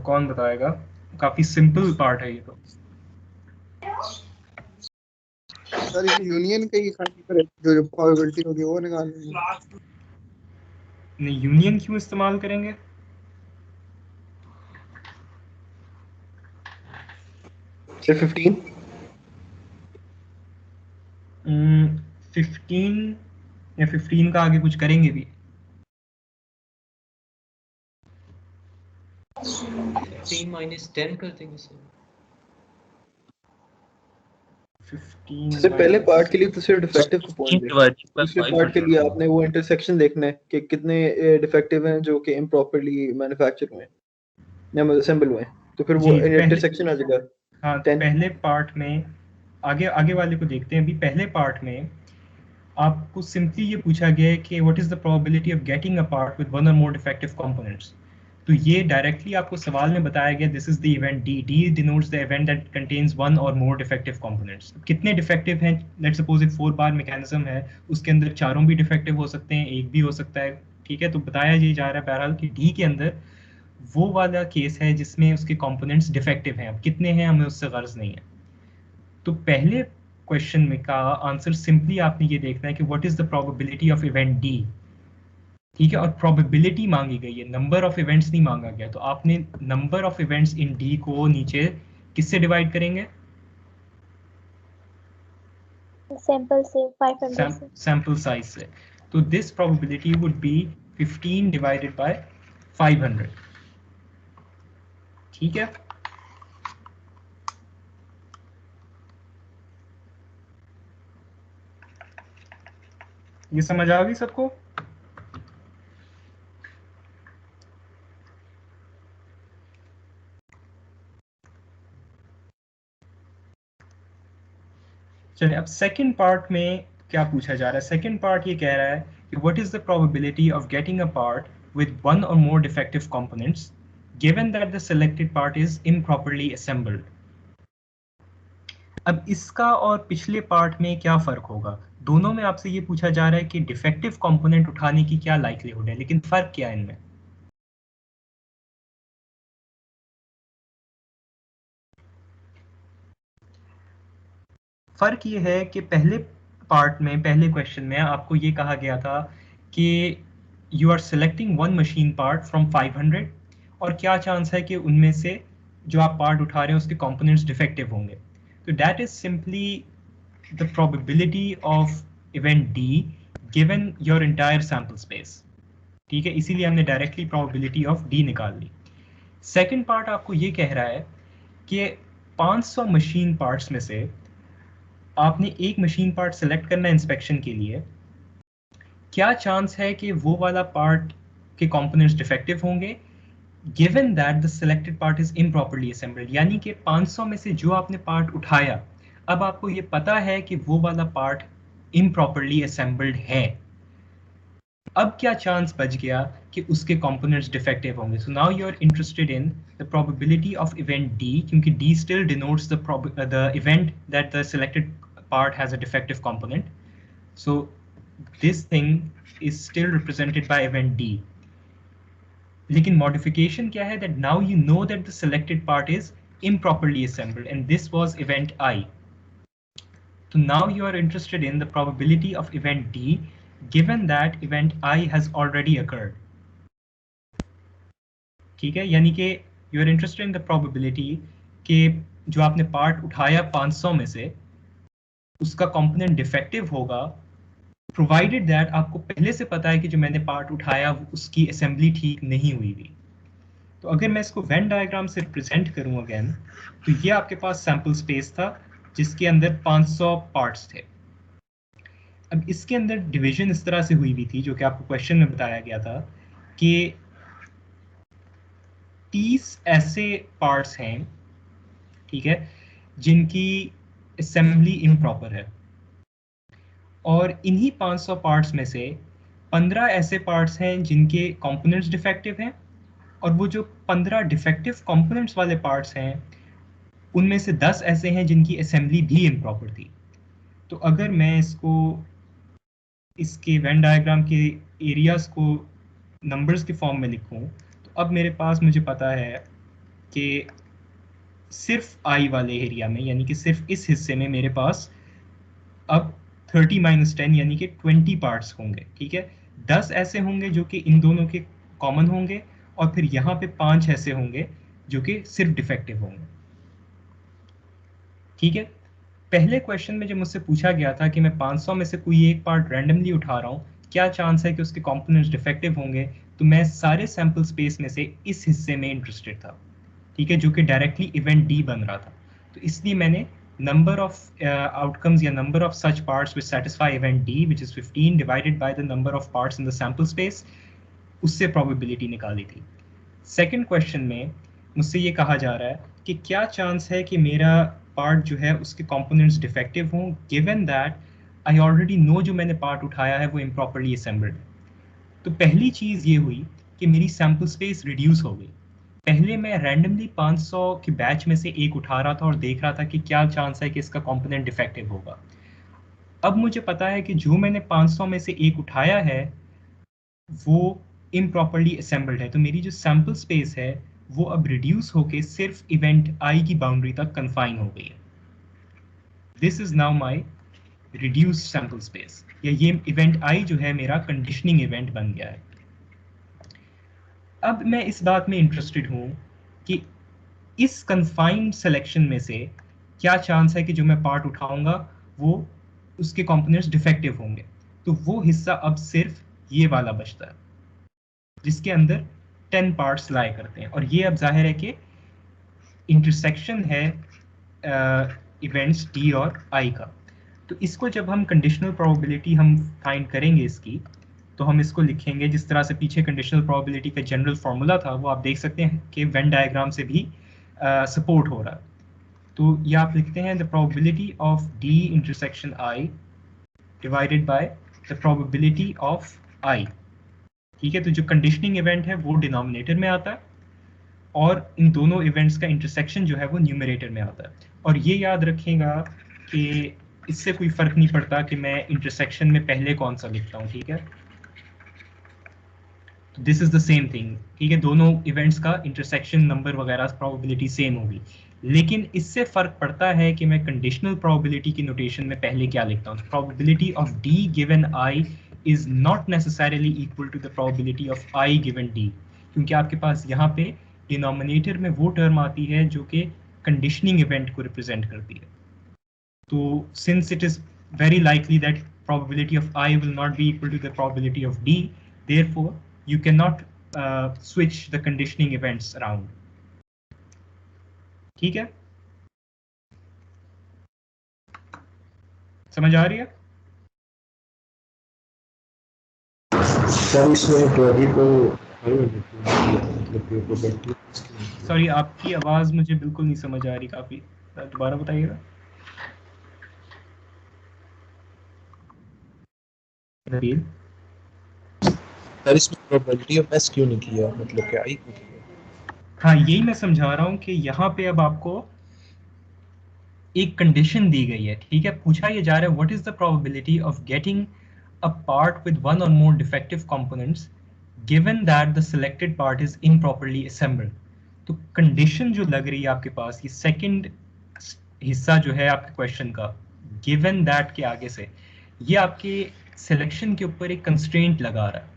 कौन बताएगा? काफी सिंपल पार्ट है ये तो। सर यूनियन का ही जो प्रोबेबिलिटी होगी वो निकालेंगे। नहीं, यूनियन क्यों इस्तेमाल करेंगे? से 15। 15 या 15 का आगे कुछ करेंगे भी? 15 - 10 कर देंगे सर। 15 जैसे पहले minus- पार्ट के लिए तो सिर्फ डिफेक्टिव को पॉइंट दे, दूसरे पार्ट के लिए आपने वो इंटरसेक्शन देखना है कि कितने डिफेक्टिव हैं जो कि इम्प्रॉपरली मैन्युफैक्चर हुए हैं या असेंबल हुए हैं, तो फिर वो जी, पहले इंटरसेक्शन आ जाएगा हाँ, तो 10। पहले पार्ट में आगे आगे वाले को देखते हैं। अभी पहले पार्ट में आपको सिंपली ये पूछा गया है कि what is the probability of getting a part with one or more defective components. तो ये डायरेक्टली आपको सवाल में बताया गया, this is the event D. D denotes the event that contains one or more defective components. कितने defective हैं? Let's suppose एक 4 बार मैकेनिज्म है, उसके अंदर चारों भी डिफेक्टिव हो सकते हैं, एक भी हो सकता है, ठीक है। तो बताया ये जा रहा है बहरहाल कि डी के अंदर वो वाला केस है जिसमें उसके कंपोनेंट्स डिफेक्टिव हैं। अब कितने हैं हमें उससे गर्ज नहीं है। तो पहले क्वेश्चन में का आंसर सिंपली आपने ये देखना है कि what is the probability of event D, ठीक है। और प्रोबेबिलिटी मांगी गई है, नंबर ऑफ इवेंट्स नहीं मांगा गया। तो आपने number of events in D को नीचे किससे डिवाइड करेंगे? सैंपल से 500 से। सैंपल साइज से। तो this probability would be 15 divided by 500, ठीक है। ये समझ आ गई सबको? चलिए, अब सेकंड पार्ट में क्या पूछा जा रहा है। सेकंड पार्ट ये कह रहा है कि what is the probability of getting a part with one or more defective components given that the selected part is improperly assembled। अब इसका और पिछले पार्ट में क्या फर्क होगा? दोनों में आपसे ये पूछा जा रहा है कि डिफेक्टिव कंपोनेंट उठाने की क्या लाइक्लीहुड है, लेकिन फर्क क्या है इनमें? फर्क ये है कि पहले पार्ट में, पहले क्वेश्चन में आपको ये कहा गया था कि you are selecting one machine part from 500 और क्या चांस है कि उनमें से जो आप पार्ट उठा रहे हैं उसके कंपोनेंट्स डिफेक्टिव होंगे। तो that is simply the probability of event D given your entire sample space, ठीक है। इसीलिए हमने डायरेक्टली प्रोबेबिलिटी ऑफ डी निकाल ली। सेकेंड पार्ट आपको ये कह रहा है कि 500 मशीन पार्ट्स में से आपने एक मशीन पार्ट सेलेक्ट करना है इंस्पेक्शन के लिए। क्या चांस है कि वो वाला पार्ट के कंपोनेंट्स डिफेक्टिव होंगे given that the selected part is improperly assembled. यानी कि 500 में से जो आपने पार्ट उठाया, अब आपको ये पता है कि वो वाला पार्ट इम्प्रॉपरली असेंबल्ड है। अब क्या चांस बच गया कि उसके कंपोनेंट्स डिफेक्टिव होंगे। So now you are interested in the probability of event D, क्योंकि D still denotes the event that the selected part has a defective component. So this thing is still represented by event D. लेकिन modification क्या है? That now you know that the selected part is improperly assembled and this was event I. So now you are interested in the probability of event D given that event I has already occurred. ठीक है, यानी कि you are interested in the probability कि जो आपने part उठाया 500 में से उसका कंपोनेंट डिफेक्टिव होगा, प्रोवाइडेड दैट आपको पहले से पता है कि जो मैंने पार्ट उठाया उसकी असेंबली ठीक नहीं हुई थी। तो अगर मैं इसको वेन डायग्राम से रिप्रेजेंट करूं अगेन, तो ये आपके पास सैंपल स्पेस था जिसके अंदर 500 पार्ट्स थे। अब इसके अंदर डिवीजन इस तरह से हुई हुई थी, जो कि आपको क्वेश्चन में बताया गया था कि 30 ऐसे पार्ट्स हैं, ठीक है, जिनकी असेंबली इम्प्रॉपर है, और इन्हीं 500 पार्ट्स में से 15 ऐसे पार्ट्स हैं जिनके कंपोनेंट्स डिफेक्टिव हैं, और वो जो 15 डिफेक्टिव कंपोनेंट्स वाले पार्ट्स हैं उनमें से 10 ऐसे हैं जिनकी असेंबली भी इम्प्रॉपर थी। तो अगर मैं इसके वेन डायग्राम के एरियाज को नंबर्स के फॉर्म में लिखूं, तो अब मेरे पास, मुझे पता है कि सिर्फ आई वाले एरिया में, यानी कि सिर्फ इस हिस्से में मेरे पास अब 30 - 10 यानी कि 20 पार्ट्स होंगे, ठीक है। 10 ऐसे होंगे जो कि इन दोनों के कॉमन होंगे, और फिर यहाँ पे 5 ऐसे होंगे जो कि सिर्फ डिफेक्टिव होंगे, ठीक है। पहले क्वेश्चन में जब मुझसे पूछा गया था कि मैं 500 में से कोई एक पार्ट रैंडमली उठा रहा हूँ, क्या चांस है कि उसके कंपोनेंट्स डिफेक्टिव होंगे, तो मैं सारे सैंपल स्पेस में से इस हिस्से में इंटरेस्टेड था, ठीक है, जो कि डायरेक्टली इवेंट डी बन रहा था। तो इसलिए मैंने number of outcomes या number of such parts which satisfy event D, which is 15 divided by the number of parts in the sample space, उससे probability निकाली थी। सेकंड क्वेश्चन में मुझसे ये कहा जा रहा है कि क्या चांस है कि मेरा पार्ट जो है उसके कंपोनेंट्स डिफेक्टिव हों, given that I already know जो मैंने पार्ट उठाया है वो इम्प्रॉपरली असेंबल्ड है। तो पहली चीज़ ये हुई कि मेरी सैम्पल स्पेस रिड्यूस हो गई। पहले मैं रैंडमली 500 के बैच में से एक उठा रहा था और देख रहा था कि क्या चांस है कि इसका कंपोनेंट डिफेक्टिव होगा। अब मुझे पता है कि जो मैंने 500 में से एक उठाया है वो इम्प्रॉपरली असेंबल्ड है, तो मेरी जो सैम्पल स्पेस है वो अब रिड्यूस होके सिर्फ इवेंट आई की बाउंड्री तक कन्फाइन हो गई है। This is now my reduce sample space, या ये इवेंट आई जो है मेरा कंडीशनिंग इवेंट बन गया है। अब मैं इस बात में इंटरेस्टेड हूं कि इस कन्फाइंड सिलेक्शन में से क्या चांस है कि जो मैं पार्ट उठाऊंगा वो उसके कंपोनेंट्स डिफेक्टिव होंगे। तो वो हिस्सा अब सिर्फ ये वाला बचता है जिसके अंदर 10 पार्ट्स लाए करते हैं, और ये अब जाहिर है कि इंटरसेक्शन है इवेंट्स डी और आई का। तो इसको जब हम कंडीशनल प्रोबेबिलिटी हम फाइंड करेंगे इसकी, तो हम इसको लिखेंगे जिस तरह से पीछे कंडीशनल प्रोबेबिलिटी का जनरल फार्मूला था, वो आप देख सकते हैं कि वेन डायग्राम से भी सपोर्ट हो रहा है। तो ये आप लिखते हैं the probability of D intersection I divided by the probability of I. ठीक है, तो जो कंडीशनिंग इवेंट है वो डिनोमिनेटर में आता है और इन दोनों इवेंट्स का इंटरसेक्शन जो है वो न्यूमरेटर में आता है। और ये याद रखिएगा कि इससे कोई फर्क नहीं पड़ता कि मैं इंटरसेक्शन में पहले कौन सा लिखता हूँ। ठीक है, तो this is the same thing. ठीक है, दोनों इवेंट्स का इंटरसेक्शन नंबर वगैरह प्रोबेबिलिटी सेम होगी, लेकिन इससे फर्क पड़ता है कि मैं कंडीशनल प्रोबेबिलिटी की नोटेशन में पहले क्या लिखता हूँ। Probability of D given I is not necessarily equal to the probability of I given D, क्योंकि आपके पास यहाँ पे डिनोमिनेटर में वो टर्म आती है जो कि कंडीशनिंग इवेंट को रिप्रेजेंट करती है। तो since it is very likely that probability of I will not be equal to the probability of D, therefore you cannot switch the conditioning events around. ठीक है, समझ आ रही है? सॉरी, आपकी आवाज मुझे बिल्कुल नहीं समझ आ रही, काफी दोबारा बताइएगा। नबील सर इसमें प्रोबेबिलिटी ऑफ एस क्यों नहीं किया, मतलब क्या आई? हाँ, यही मैं समझा रहा हूँ कि यहाँ पे अब आपको एक कंडीशन दी गई है। ठीक है, पूछा ये जा रहा है what is the probability of getting a part with one or more defective components given that the selected part is improperly assembled. तो कंडीशन जो लग रही है आपके पास, ये सेकंड हिस्सा जो है आपके क्वेश्चन का, गिवन दैट के आगे से, ये आपके सिलेक्शन के ऊपर एक कंस्ट्रेंट लगा रहा है।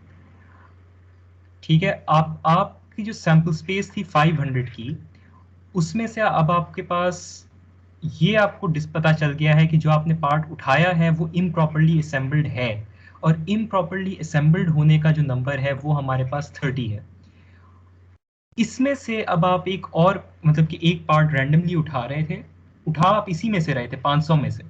ठीक है, आपकी जो सैंपल स्पेस थी 500 की, उसमें से अब आपके पास ये आपको पता चल गया है कि जो आपने पार्ट उठाया है वो इम्प्रॉपरली असेंबल्ड है, और इम्प्रॉपरली असेंबल्ड होने का जो नंबर है वो हमारे पास 30 है। इसमें से अब आप एक और, मतलब कि एक पार्ट रैंडमली उठा रहे थे, उठा आप इसी में से रहे थे 500 में से,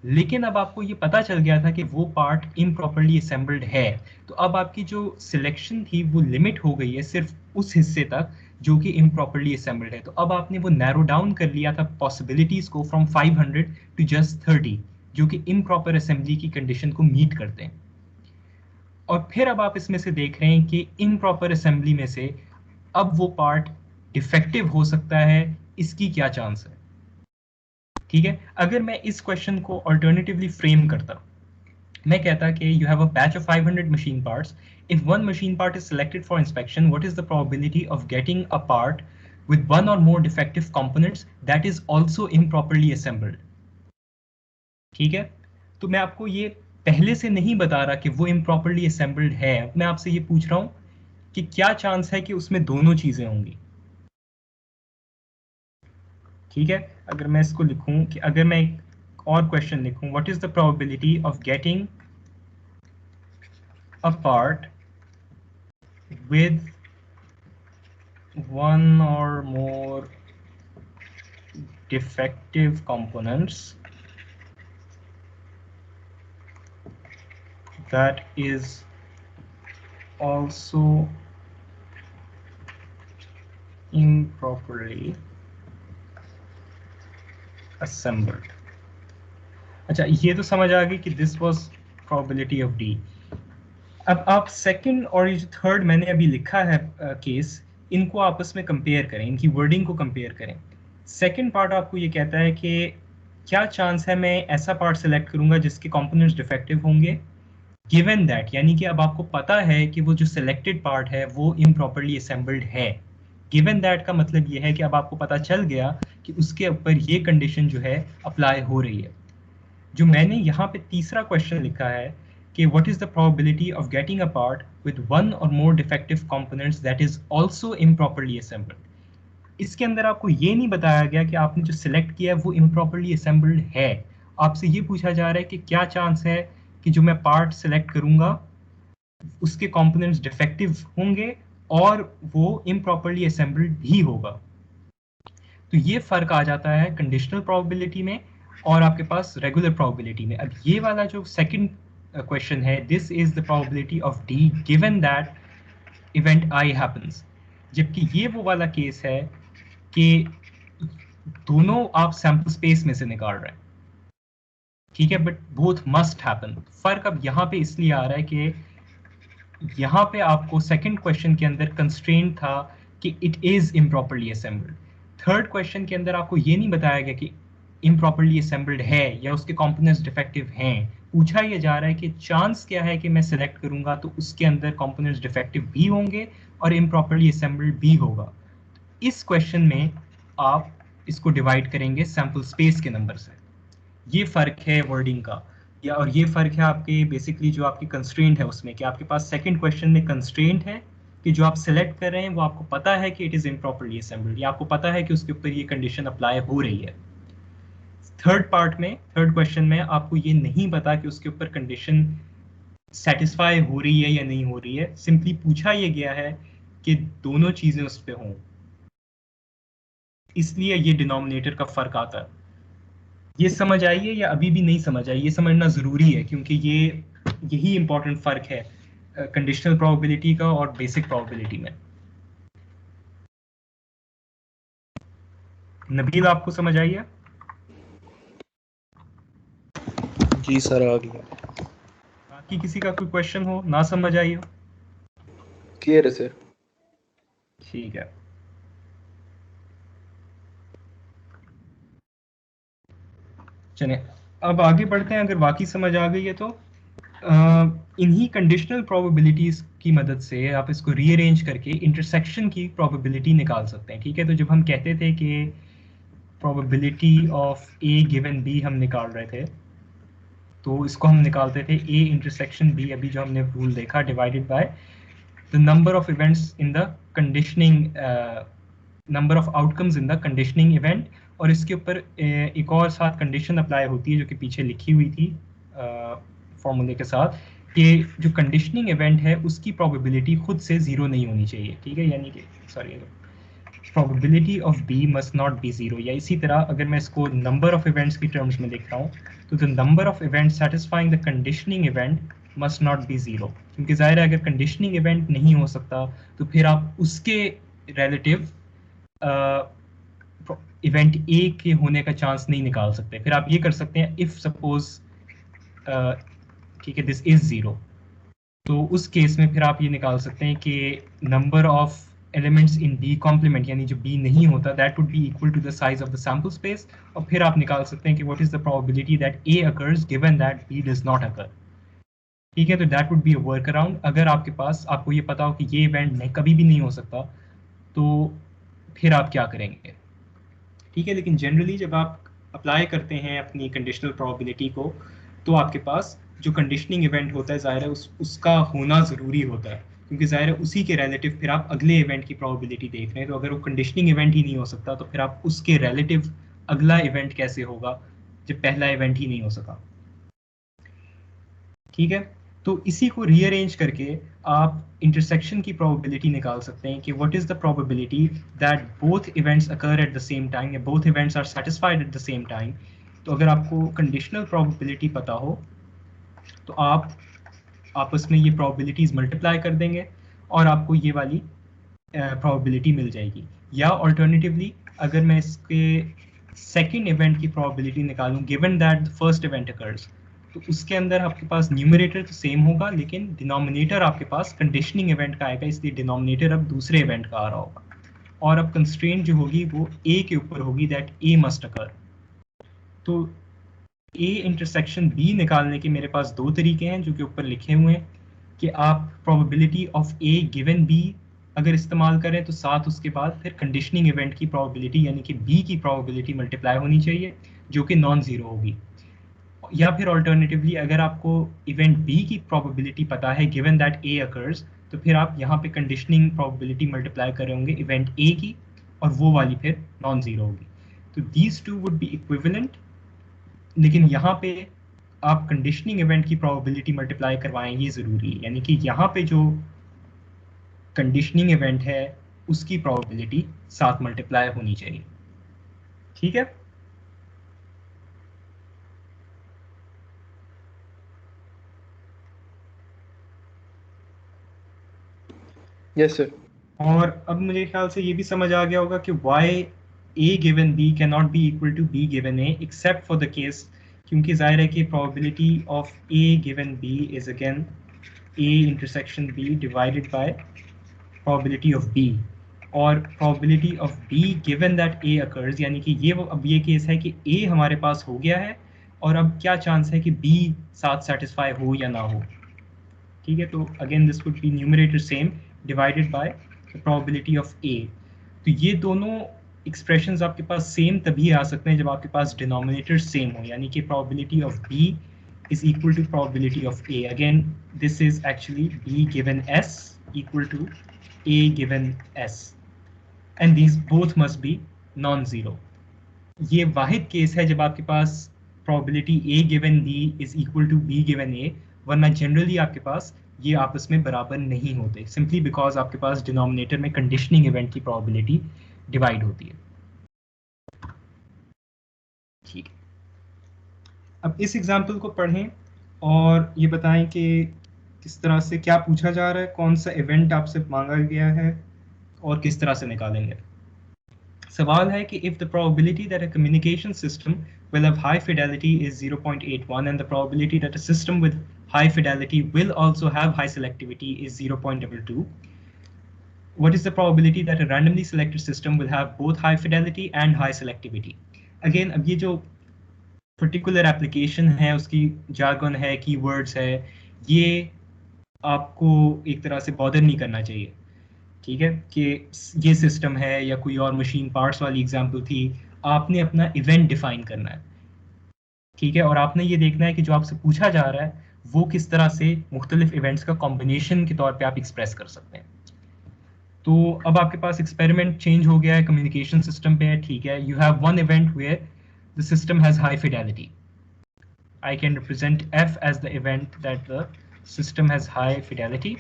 लेकिन अब आपको ये पता चल गया था कि वो पार्ट इम्प्रॉपरली असेंबल्ड है। तो अब आपकी जो सिलेक्शन थी वो लिमिट हो गई है सिर्फ उस हिस्से तक जो कि इम्प्रॉपरली असेंबल्ड है। तो अब आपने वो नैरो डाउन कर लिया था पॉसिबिलिटीज को फ्रॉम 500 टू जस्ट 30, जो कि इम्प्रॉपर असेंबली की कंडीशन को मीट करते हैं। और फिर अब आप इसमें से देख रहे हैं कि इम्प्रॉपर असेंबली में से अब वो पार्ट डिफेक्टिव हो सकता है, इसकी क्या चांस है। ठीक है, अगर मैं इस क्वेश्चन को अल्टरनेटिवली फ्रेम करता, मैं कहता कि you have a batch of 500 machine parts. If one machine part is selected for inspection, what is the probability of getting a part with one or more defective components that is also improperly assembled? ठीक है, तो मैं आपको ये पहले से नहीं बता रहा कि वो improperly assembled है, मैं आपसे ये पूछ रहा हूं कि क्या चांस है कि उसमें दोनों चीजें होंगी। ठीक है, अगर मैं इसको लिखूं कि अगर मैं एक और क्वेश्चन लिखूं, what is the probability of getting a part with one or more defective components that is also improperly assembled. अच्छा, ये तो समझ आ गई कि this was probability of D. अब आप सेकंड और ये जो थर्ड मैंने अभी लिखा है केस, इनको आपस में कंपेयर करें, इनकी वर्डिंग को कंपेयर करें. सेकंड पार्ट आपको ये कहता है कि क्या चांस है मैं ऐसा पार्ट सेलेक्ट करूंगा जिसके कंपोनेंट्स डिफेक्टिव होंगे, गिवन दैट, यानी कि अब आपको पता है कि वो जो सिलेक्टेड पार्ट है वो इम्प्रॉपरली असेंबल्ड है. गिवन दैट का मतलब ये है कि अब आपको पता चल गया कि उसके ऊपर ये कंडीशन जो है अप्लाई हो रही है. जो मैंने यहाँ पे तीसरा क्वेश्चन लिखा है कि what is the probability of getting a part with one or more defective components that is also improperly assembled. इसके अंदर आपको ये नहीं बताया गया कि आपने जो सिलेक्ट किया है वो improperly assembled है. आपसे ये पूछा जा रहा है कि क्या चांस है कि जो मैं पार्ट सिलेक्ट करूंगा उसके कंपोनेंट्स डिफेक्टिव होंगे और वो improperly assembled भी होगा. तो ये फर्क आ जाता है कंडीशनल प्रोबेबिलिटी में और आपके पास रेगुलर प्रोबेबिलिटी में. अब ये वाला जो सेकंड क्वेश्चन है, this is the probability of D given that event I happens, जबकि ये वो वाला केस है कि दोनों आप सैंपल स्पेस में से निकाल रहे हैं, ठीक है, बट बोथ मस्ट हैपन. फर्क अब यहाँ पे इसलिए आ रहा है कि यहाँ पे आपको सेकंड क्वेश्चन के अंदर कंस्ट्रेंट था कि it is improperly assembled. Third question के अंदर आपको ये नहीं बताया गया कि इम्प्रॉपरली असेंबल्ड है या उसके कंपोनेंट्स डिफेक्टिव हैं. पूछा यह जा रहा है कि चांस क्या है कि मैं सिलेक्ट करूंगा तो उसके अंदर कंपोनेंट्स डिफेक्टिव भी होंगे और इम्प्रॉपरली असेंबल्ड भी होगा. इस क्वेश्चन में आप इसको डिवाइड करेंगे सैंपल स्पेस के नंबर से. ये फर्क है वर्डिंग का, या और ये फर्क है आपके बेसिकली जो आपकी कंस्ट्रेंट है उसमें, कि आपके पास सेकंड क्वेश्चन में कंस्ट्रेंट है कि जो आप सिलेक्ट कर रहे हैं वो आपको पता है कि इट इज इम्प्रॉपरली असेंबल्ड, या आपको पता है कि उसके ऊपर ये कंडीशन अप्लाई हो रही है. थर्ड पार्ट में, थर्ड क्वेश्चन में आपको ये नहीं पता कि उसके ऊपर कंडीशन सेटिस्फाई हो रही है या नहीं हो रही है. सिंपली पूछा ये गया है कि दोनों चीजें उस पे हों, इसलिए ये डिनोमिनेटर का फर्क आता है. ये समझ आई है या अभी भी नहीं समझ आई? ये समझना जरूरी है क्योंकि यही इंपॉर्टेंट फर्क है कंडीशनल प्रोबेबिलिटी का और बेसिक प्रोबेबिलिटी में. नबील, आपको समझ आई है? जी सर, आ गया. बाकी किसी का कोई क्वेश्चन हो, ना समझ आई हो? क्लियर है सर. ठीक है. चलिए अब आगे बढ़ते हैं. अगर वाकई समझ आ गई है तो इन्हीं कंडीशनल प्रोबेबिलिटीज की मदद से आप इसको रीअरेंज करके इंटरसेक्शन की प्रोबेबिलिटी निकाल सकते हैं. ठीक है, तो जब हम कहते थे कि probability of A given B हम निकाल रहे थे, तो इसको हम निकालते थे ए इंटरसेक्शन बी, अभी जो हमने रूल देखा, divided by the number of events in the conditioning, number of outcomes in the conditioning event. और इसके ऊपर एक और साथ कंडीशन अप्लाई होती है जो कि पीछे लिखी हुई थी फॉर्मूले के साथ, कि जो कंडीशनिंग इवेंट है उसकी प्रोबेबिलिटी खुद से जीरो नहीं होनी चाहिए. ठीक है, यानी कि sorry, probability of B must not be zero. या इसी तरह अगर मैं इसको नंबर ऑफ इवेंट्स की टर्म्स में लिख रहा हूँ तो the number of events satisfying the conditioning event must not be zero, क्योंकि जाहिर है अगर कंडीशनिंग इवेंट नहीं हो सकता तो फिर आप उसके रिलेटिव इवेंट ए के होने का चांस नहीं निकाल सकते. फिर आप ये कर सकते हैं इफ सपोज, ठीक है, दिस इज जीरो, तो उस केस में फिर आप ये निकाल सकते हैं कि number of elements in B complement, यानी जो बी नहीं होता, that would be equal to the size of the sample space. और फिर आप निकाल सकते हैं कि what is the probability that A occurs given that B does not occur. ठीक है, तो that would be a work around. अगर आपके पास, आपको ये पता हो कि ये इवेंट कभी भी नहीं हो सकता, तो फिर आप क्या करेंगे? ठीक है, लेकिन जनरली जब आप अप्लाई करते हैं अपनी कंडीशनल प्रोबेबिलिटी को, तो आपके पास जो कंडीशनिंग इवेंट होता है ज़ाहिर है उसका होना ज़रूरी होता है, क्योंकि ज़ाहिर है उसी के रिलेटिव फिर आप अगले इवेंट की प्रोबेबिलिटी देख रहे हैं. तो अगर वो कंडीशनिंग इवेंट ही नहीं हो सकता तो फिर आप उसके रिलेटिव अगला इवेंट कैसे होगा जब पहला इवेंट ही नहीं हो सका. ठीक है, तो इसी को रीअरेंज करके आप इंटरसेक्शन की प्रोबेबिलिटी निकाल सकते हैं कि what is the probability that both events occur at the same time या both events are satisfied at the same time. तो अगर आपको कंडीशनल प्रोबेबिलिटी पता हो तो आप आपस में ये प्रोबेबिलिटीज मल्टीप्लाई कर देंगे और आपको ये वाली प्रोबेबिलिटी मिल जाएगी। या ऑल्टरनेटिवली अगर मैं इसके सेकेंड इवेंट की प्रोबेबिलिटी निकालूं given that the first event occurs, तो उसके अंदर आपके पास न्यूमरेटर तो सेम होगा लेकिन डिनोमिनेटर आपके पास कंडीशनिंग इवेंट का आएगा, इसलिए डिनोमिनेटर अब दूसरे इवेंट का आ रहा होगा और अब कंस्ट्रेंट जो होगी वो ए के ऊपर होगी, दैट ए मस्ट अकर। तो ए इंटरसेक्शन बी निकालने के मेरे पास दो तरीके हैं जो कि ऊपर लिखे हुए हैं कि आप probability of A given B अगर इस्तेमाल करें तो साथ उसके बाद फिर कंडीशनिंग इवेंट की प्रोबेबिलिटी यानी कि बी की प्रोबेबिलिटी मल्टीप्लाई होनी चाहिए जो कि नॉन जीरो होगी। या फिर ऑल्टरनेटिवली अगर आपको इवेंट बी की प्रोबेबिलिटी पता है गिवन दैट ए अकर्स, तो फिर आप यहाँ पे कंडीशनिंग प्रोबेबिलिटी मल्टीप्लाई करेंगे इवेंट ए की और वो वाली फिर नॉन जीरो होगी। तो these two would be equivalent, लेकिन यहाँ पे आप कंडीशनिंग इवेंट की प्रोबेबिलिटी मल्टीप्लाई करवाएं ये ज़रूरी है, यानी कि यहाँ पे जो कंडीशनिंग इवेंट है उसकी प्रोबेबिलिटी साथ मल्टीप्लाई होनी चाहिए। ठीक है, यस सर। और अब मुझे ख्याल से ये भी समझ आ गया होगा कि why A given B can not be equal to B given A except for the case, क्योंकि जाहिर है कि probability of A given B is again A intersection B divided by probability of B, और probability of B given that A occurs, यानी कि ये अब ये केस है कि ए हमारे पास हो गया है और अब क्या चांस है कि बी साथ सेटिस्फाई हो या ना हो। ठीक है, तो again this would be numerator same divided by the probability of A. तो ये दोनों एक्सप्रेशंस आपके पास सेम तभी आ सकते हैं जब आपके पास डिनोमिनेटर सेम हो, यानी कि probability of B is equal to probability of A. Again, this is actually B given S equal to A given S. And these both must be non-zero. ये वाहिद केस है जब आपके पास probability A given B is equal to B given A, वरना generally आपके पास ये आपस में बराबर नहीं होते, simply because आपके पास डिनोमिनेटर में कंडीशनिंग इवेंट की probability डिवाइड होती है। ठीक है, अब इस एग्जाम्पल को पढ़ें और ये बताएं कि किस तरह से क्या पूछा जा रहा है, कौन सा इवेंट आपसे मांगा गया है और किस तरह से निकालेंगे। सवाल है कि if the probability that a communication system will have high fidelity is 0.81 and the probability that a system with high fidelity will also have high selectivity is 0.22. What is the probability that a randomly selected system will have both high fidelity and high selectivity? Again, अब ये जो particular application है उसकी jargon है, keywords है, ये आपको एक तरह से बॉदर नहीं करना चाहिए। ठीक है, कि ये सिस्टम है या कोई और मशीन पार्ट्स वाली एग्जांपल थी, आपने अपना इवेंट डिफाइन करना है। ठीक है, और आपने ये देखना है कि जो आपसे पूछा जा रहा है वो किस तरह से मुख्तलिफ इवेंट्स का कॉम्बिनेशन के तौर पे आप एक्सप्रेस कर सकते हैं। तो अब आपके पास एक्सपेरिमेंट चेंज हो गया है, कम्युनिकेशन सिस्टम पे है। ठीक है, you have one event where the system has high fidelity. I can represent F as the event that the system has high fidelity.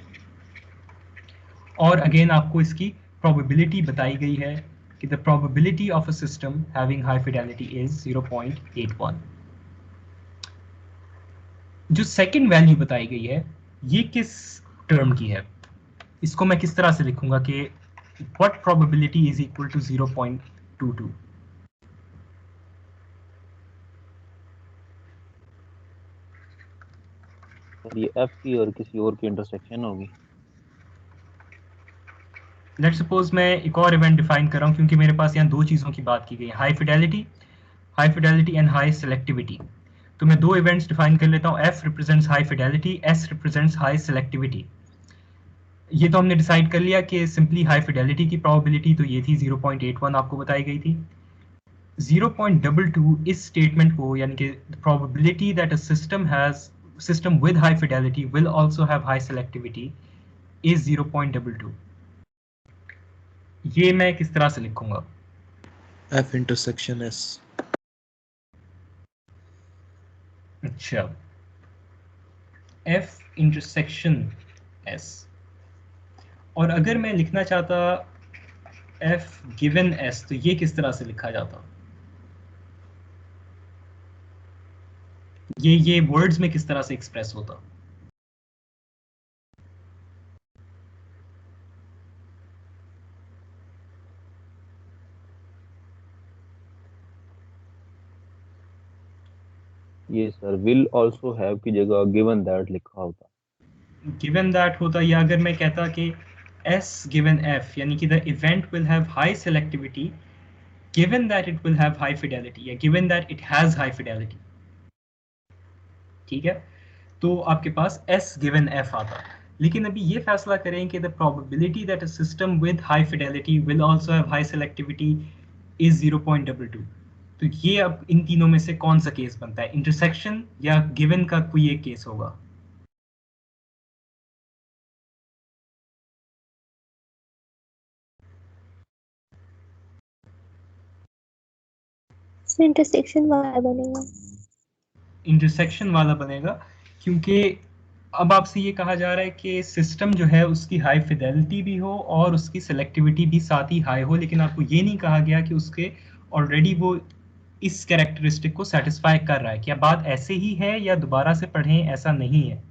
और again आपको इसकी probability बताई गई है कि the probability of a system having high fidelity is 0.81. जो second value बताई गई है ये किस term की है, इसको मैं किस तरह से लिखूंगा कि what probability is equal to 0.22. ये एफ की और किसी और की इंटरसेक्शन होगी। लेट्स सपोज मैं एक और इवेंट डिफाइन कर रहा हूँ, क्योंकि मेरे पास यहाँ दो चीज़ों की बात की गई है, high fidelity and high selectivity. तो मैं दो इवेंट्स डिफाइन कर लेता हूँ, F represents high Fidelity, S represents high selectivity. ये तो हमने डिसाइड कर लिया कि सिंपली हाई फिडेलिटी की प्रोबेबिलिटी तो ये थी 0.81 आपको बताई गई थी। 0.22 इस स्टेटमेंट को, यानी कि probability that a system with high fidelity will also have high selectivity is 0.22. ये मैं किस तरह से लिखूंगा? F intersection S. अच्छा, F इंटरसेक्शन S, और अगर मैं लिखना चाहता F गिवन S तो ये किस तरह से लिखा जाता? ये वर्ड्स में किस तरह से एक्सप्रेस होता? ये सर विल आल्सो हैव की जगह गिवन दैट लिखा होता। गिवन दैट होता, या अगर मैं कहता कि S गिवन F यानी कि the event will have high selectivity given that it will have high fidelity या given that it has high fidelity, ठीक है, तो आपके पास S given F आता। लेकिन अभी ये फैसला करें कि the probability that a system with high fidelity will also have high selectivity is 0.22, तो ये अब इन तीनों में से कौन सा केस बनता है, इंटरसेक्शन या गिवन का कोई एक केस होगा? इंटरसेक्शन वाला बनेगा। इंटरसेक्शन वाला बनेगा, क्योंकि अब आपसे ये कहा जा रहा है कि सिस्टम जो है उसकी हाई फिडेलिटी भी हो और उसकी सेलेक्टिविटी भी साथ ही हाई हो, लेकिन आपको ये नहीं कहा गया कि उसके ऑलरेडी वो इस कैरेक्टरिस्टिक को सेटिस्फाई कर रहा है। क्या बात ऐसे ही है या दोबारा से पढ़ें? ऐसा नहीं है।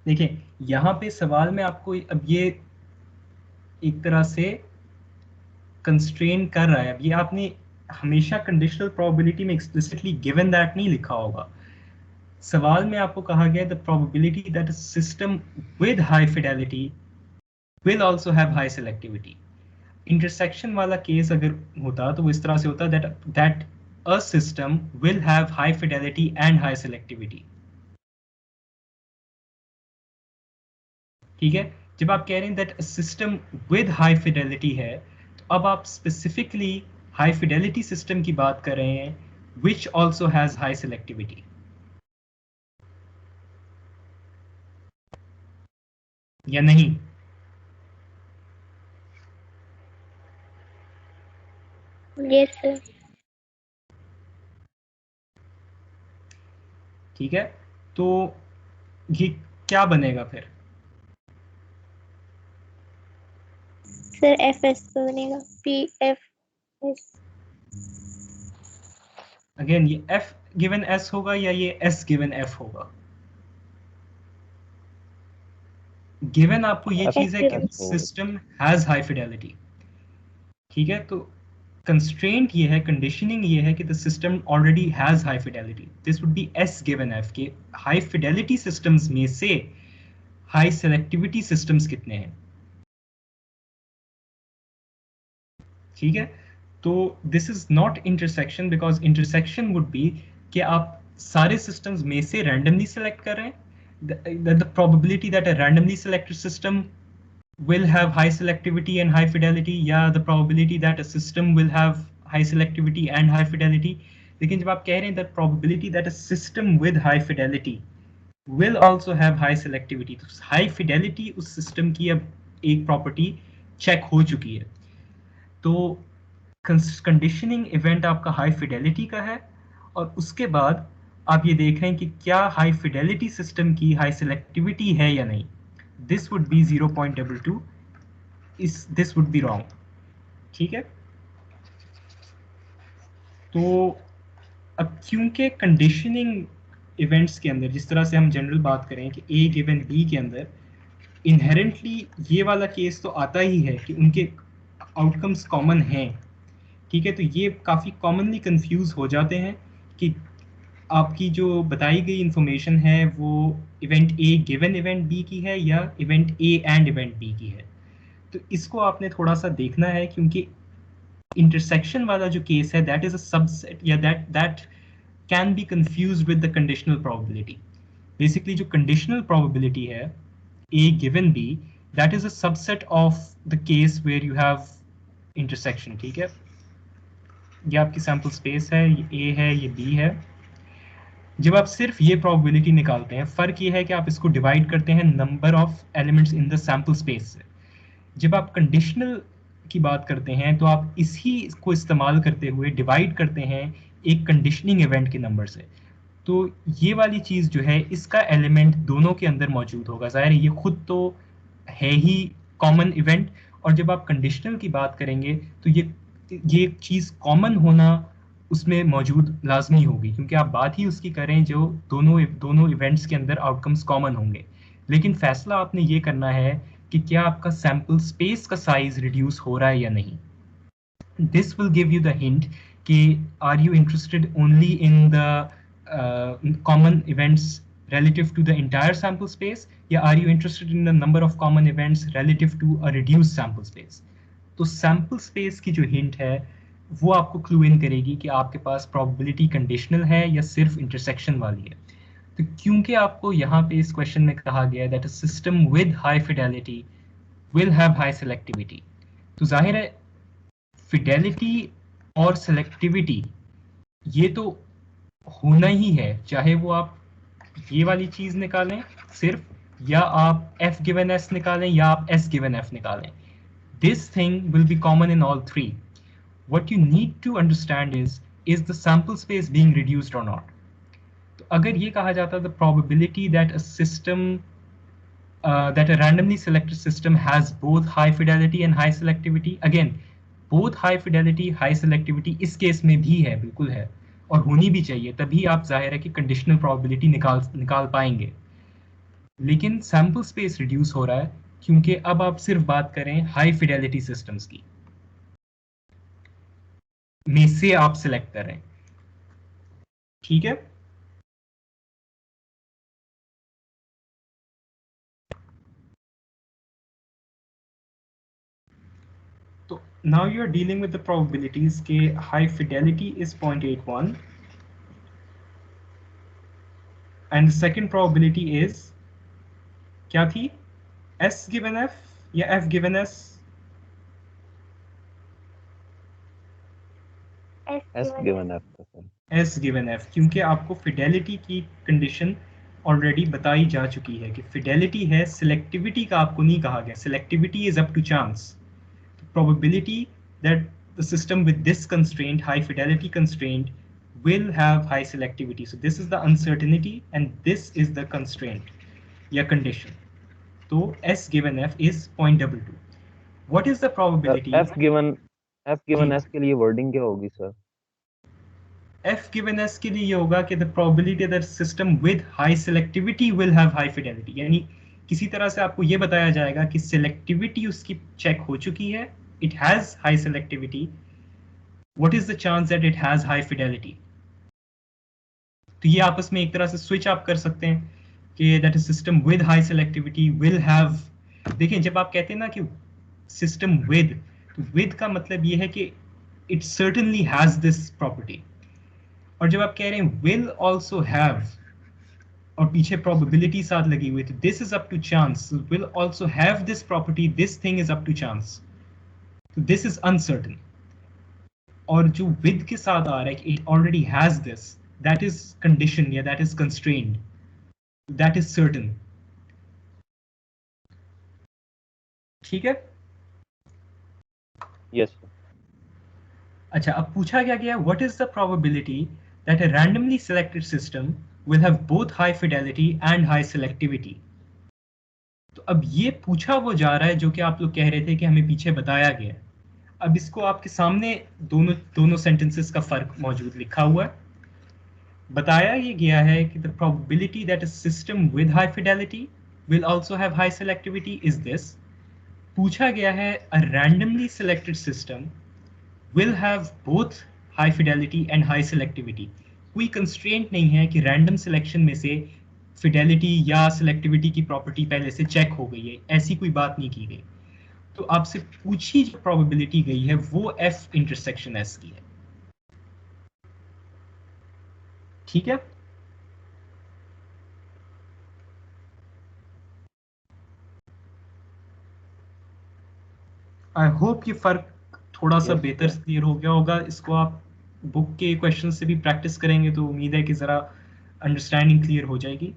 देखिए यहाँ पे सवाल में आपको अब ये एक तरह से कंस्ट्रेन कर रहा है। अब ये आपने हमेशा कंडीशनल प्रोबेबिलिटी में एक्सप्लिसिटली गिवन दैट नहीं लिखा होगा। सवाल में आपको कहा गया the probability that a system with high Fidelity will also have high selectivity. Intersection वाला केस अगर होता तो वो इस तरह से होता that a system will have high fidelity and high selectivity, ठीक है। जब आप कह रहे हैं that system with high Fidelity है, तो अब आप स्पेसिफिकली हाई फिडेलिटी सिस्टम की बात कर रहे हैं which also has high selectivity, या नहीं? Yes sir. ठीक है, तो ये क्या बनेगा फिर? सर एफ एस बनेगा, पी एफ एस। अगेन ये F गिवन S होगा या ये S गिवन F होगा? गिवन आपको ये चीज है कि सिस्टम हैज हाई फिडेलिटी, ठीक है। तो कंस्ट्रेंट ये है, कंडीशनिंग ये है कि the system already has high fidelity. This would B S given F के हाई फिडेलिटी सिस्टम्स में से हाई सेलेक्टिविटी सिस्टम्स कितने हैं, ठीक है। तो this is not intersection, because intersection would be कि आप सारे सिस्टम्स में से रैंडमली सेलेक्ट कर रहे हैं। the probability that a randomly selected system will have high selectivity and high fidelity, या the probability that a system will have high selectivity and high fidelity। लेकिन जब आप कह रहे हैं that probability that a system with high fidelity will also have high selectivity, तो high fidelity उस system की अब एक प्रॉपर्टी चेक हो चुकी है। तो कंडीशनिंग इवेंट आपका हाई फिडेलिटी का है, और उसके बाद आप ये देख रहे हैं कि क्या हाई फिडेलिटी सिस्टम की हाई सेलेक्टिविटी है या नहीं। This would B 0.22, this would be wrong, ठीक है। तो अब क्योंकि कंडीशनिंग इवेंट्स के अंदर जिस तरह से हम जनरल बात करें कि ए गिवन बी के अंदर इनहेरेंटली ये वाला केस तो आता ही है कि उनके आउटकम्स कॉमन हैं, ठीक है। तो ये काफ़ी कॉमनली कंफ्यूज हो जाते हैं कि आपकी जो बताई गई इंफॉर्मेशन है वो event A given event B की है या event A and event B की है। तो इसको आपने थोड़ा सा देखना है, क्योंकि इंटरसेक्शन वाला जो केस है दैट इज अ सबसेट या that can be confused with the conditional probability. Basically जो कंडीशनल प्रोबेबिलिटी है A given B, that is a subset of the case where you have intersection. ठीक है, ये आपकी सैम्पल स्पेस है, ये ए है, ये बी है। जब आप सिर्फ ये प्रोबेबिलिटी निकालते हैं, फर्क ये है कि आप इसको डिवाइड करते हैं number of elements in the sample space से। जब आप कंडीशनल की बात करते हैं तो आप इसी को इस्तेमाल करते हुए डिवाइड करते हैं एक कंडीशनिंग इवेंट के नंबर से। तो ये वाली चीज़ जो है, इसका एलिमेंट दोनों के अंदर मौजूद होगा। ज़ाहिर है ये खुद तो है ही कॉमन इवेंट, और जब आप कंडीशनल की बात करेंगे तो ये चीज़ कॉमन होना उसमें मौजूद लाजमी होगी, क्योंकि आप बात ही उसकी करें जो दोनों इवेंट्स के अंदर आउटकम्स कॉमन होंगे। लेकिन फैसला आपने ये करना है कि क्या आपका सैम्पल स्पेस का साइज रिड्यूस हो रहा है या नहीं। This will give you the hint कि are you interested only in the common events relative to the entire sample space, या are you interested in the number of common events relative to a reduced sample space। तो sample space की जो hint है वो आपको clue इन करेगी कि आपके पास प्रोबेबिलिटी कंडीशनल है या सिर्फ इंटरसेक्शन वाली है। तो क्योंकि आपको यहाँ पे इस क्वेश्चन में कहा गया है that a system with high Fidelity will have high selectivity, तो जाहिर है फिडेलिटी और सेलेक्टिविटी ये तो होना ही है, चाहे वो आप ये वाली चीज निकालें सिर्फ, या आप f गिवन s निकालें, या आप s गिवन f निकालें। This thing will be common in all three. What you need to understand is the sample space being reduced or not? तो अगर ये कहा जाता the probability that a system that a randomly selected system has both high fidelity and high selectivity, again both high fidelity high selectivity इस case में भी है, बिल्कुल है, और होनी भी चाहिए, तभी आप जाहिर है कि कंडीशनल प्रोबेबिलिटी निकाल पाएंगे। लेकिन सैम्पल स्पेस रिड्यूस हो रहा है क्योंकि अब आप सिर्फ बात करें हाई फिडेलिटी सिस्टम्स की में से आप सिलेक्ट कर रहे हैं। ठीक है, तो now you are dealing with the probabilities के high fidelity is 0.81 and second probability is क्या थी, s गिवन f या f given s? S given F का सर। s गिवन f, क्योंकि आपको फिडेलिटी की कंडीशन ऑलरेडी बताई जा चुकी है कि फिडेलिटी है, सिलेक्टिविटी का आपको नहीं कहा गया। Selectivity is up to chance. Probability that the system with this constraint, high fidelity constraint, will have high selectivity. So this is the uncertainty and this is the constraint या condition. So S given F is 0.22. What is the probability? F given S के लिए wording क्या होगी sir? F given S के लिए ये होगा कि the probability that system with high selectivity will have high fidelity, यानी किसी तरह से आपको ये बताया जाएगा कि selectivity उसकी चेक हो चुकी है, it has high selectivity, what is the chance that it has high fidelity। तो ये आपस में एक तरह से स्विच आप कर सकते हैं कि that a system with high selectivity will have, देखिए जब आप कहते हैं ना कि system with, तो with का मतलब ये है कि it certainly has this property, और जब आप कह रहे हैं will also have और पीछे probability साथ लगी हुई, तो this is up to chance, will also have this property, this thing is up to chance, so this is uncertain। और जो with के साथ आ रहा है it already has this, that is condition या that is constrained, that is certain। ठीक है, Yes sir। अच्छा अब पूछा क्या गया, what is the probability that a randomly selected system will have both high fidelity and high selectivity। तो अब ये पूछा वो जा रहा है जो कि आप लोग कह रहे थे कि हमें पीछे बताया गया है। अब इसको आपके सामने दोनों सेंटेंसेस का फर्क मौजूद लिखा हुआ है। बताया ये गया है कि the probability that a system with high fidelity will also have high selectivity is this। पूछा गया है a randomly selected system will have both high fidelity and high selectivity। कोई कंस्ट्रेंट नहीं है कि रैंडम सिलेक्शन में से फिडेलिटी या सिलेक्टिविटी की प्रॉपर्टी पहले से चेक हो गई है, ऐसी कोई बात नहीं की गई। तो आपसे पूछी जो प्रोबेबिलिटी गई है वो F इंटरसेक्शन S की है। ठीक है, आई होप ये फ़र्क थोड़ा सा Yes, बेहतर yeah. क्लियर हो गया होगा। इसको आप बुक के क्वेश्चन से भी प्रैक्टिस करेंगे तो उम्मीद है कि ज़रा अंडरस्टैंडिंग क्लियर हो जाएगी।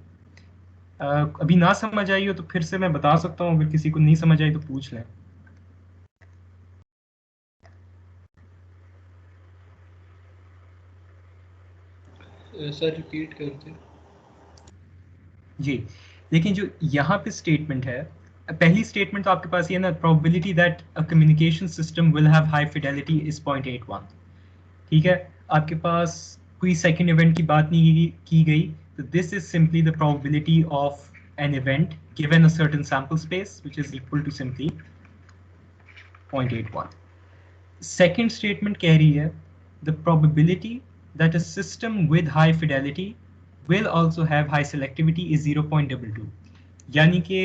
अभी ना समझ आई हो तो फिर से मैं बता सकता हूँ, अगर किसी को नहीं समझ आई तो पूछ लें। सर रिपीट करते। जी, लेकिन जो यहाँ पे स्टेटमेंट है, पहली स्टेटमेंट तो आपके पास ये ना, probability that a communication system will have high fidelity is 0.81। ठीक है, आपके पास कोई सेकंड इवेंट की बात नहीं की गई, तो this is simply the probability of an event given a certain sample space which is equal to simply 0.81। Second statement कह रही है the probability that a system with high fidelity will also have high selectivity is 0.22। यानी कि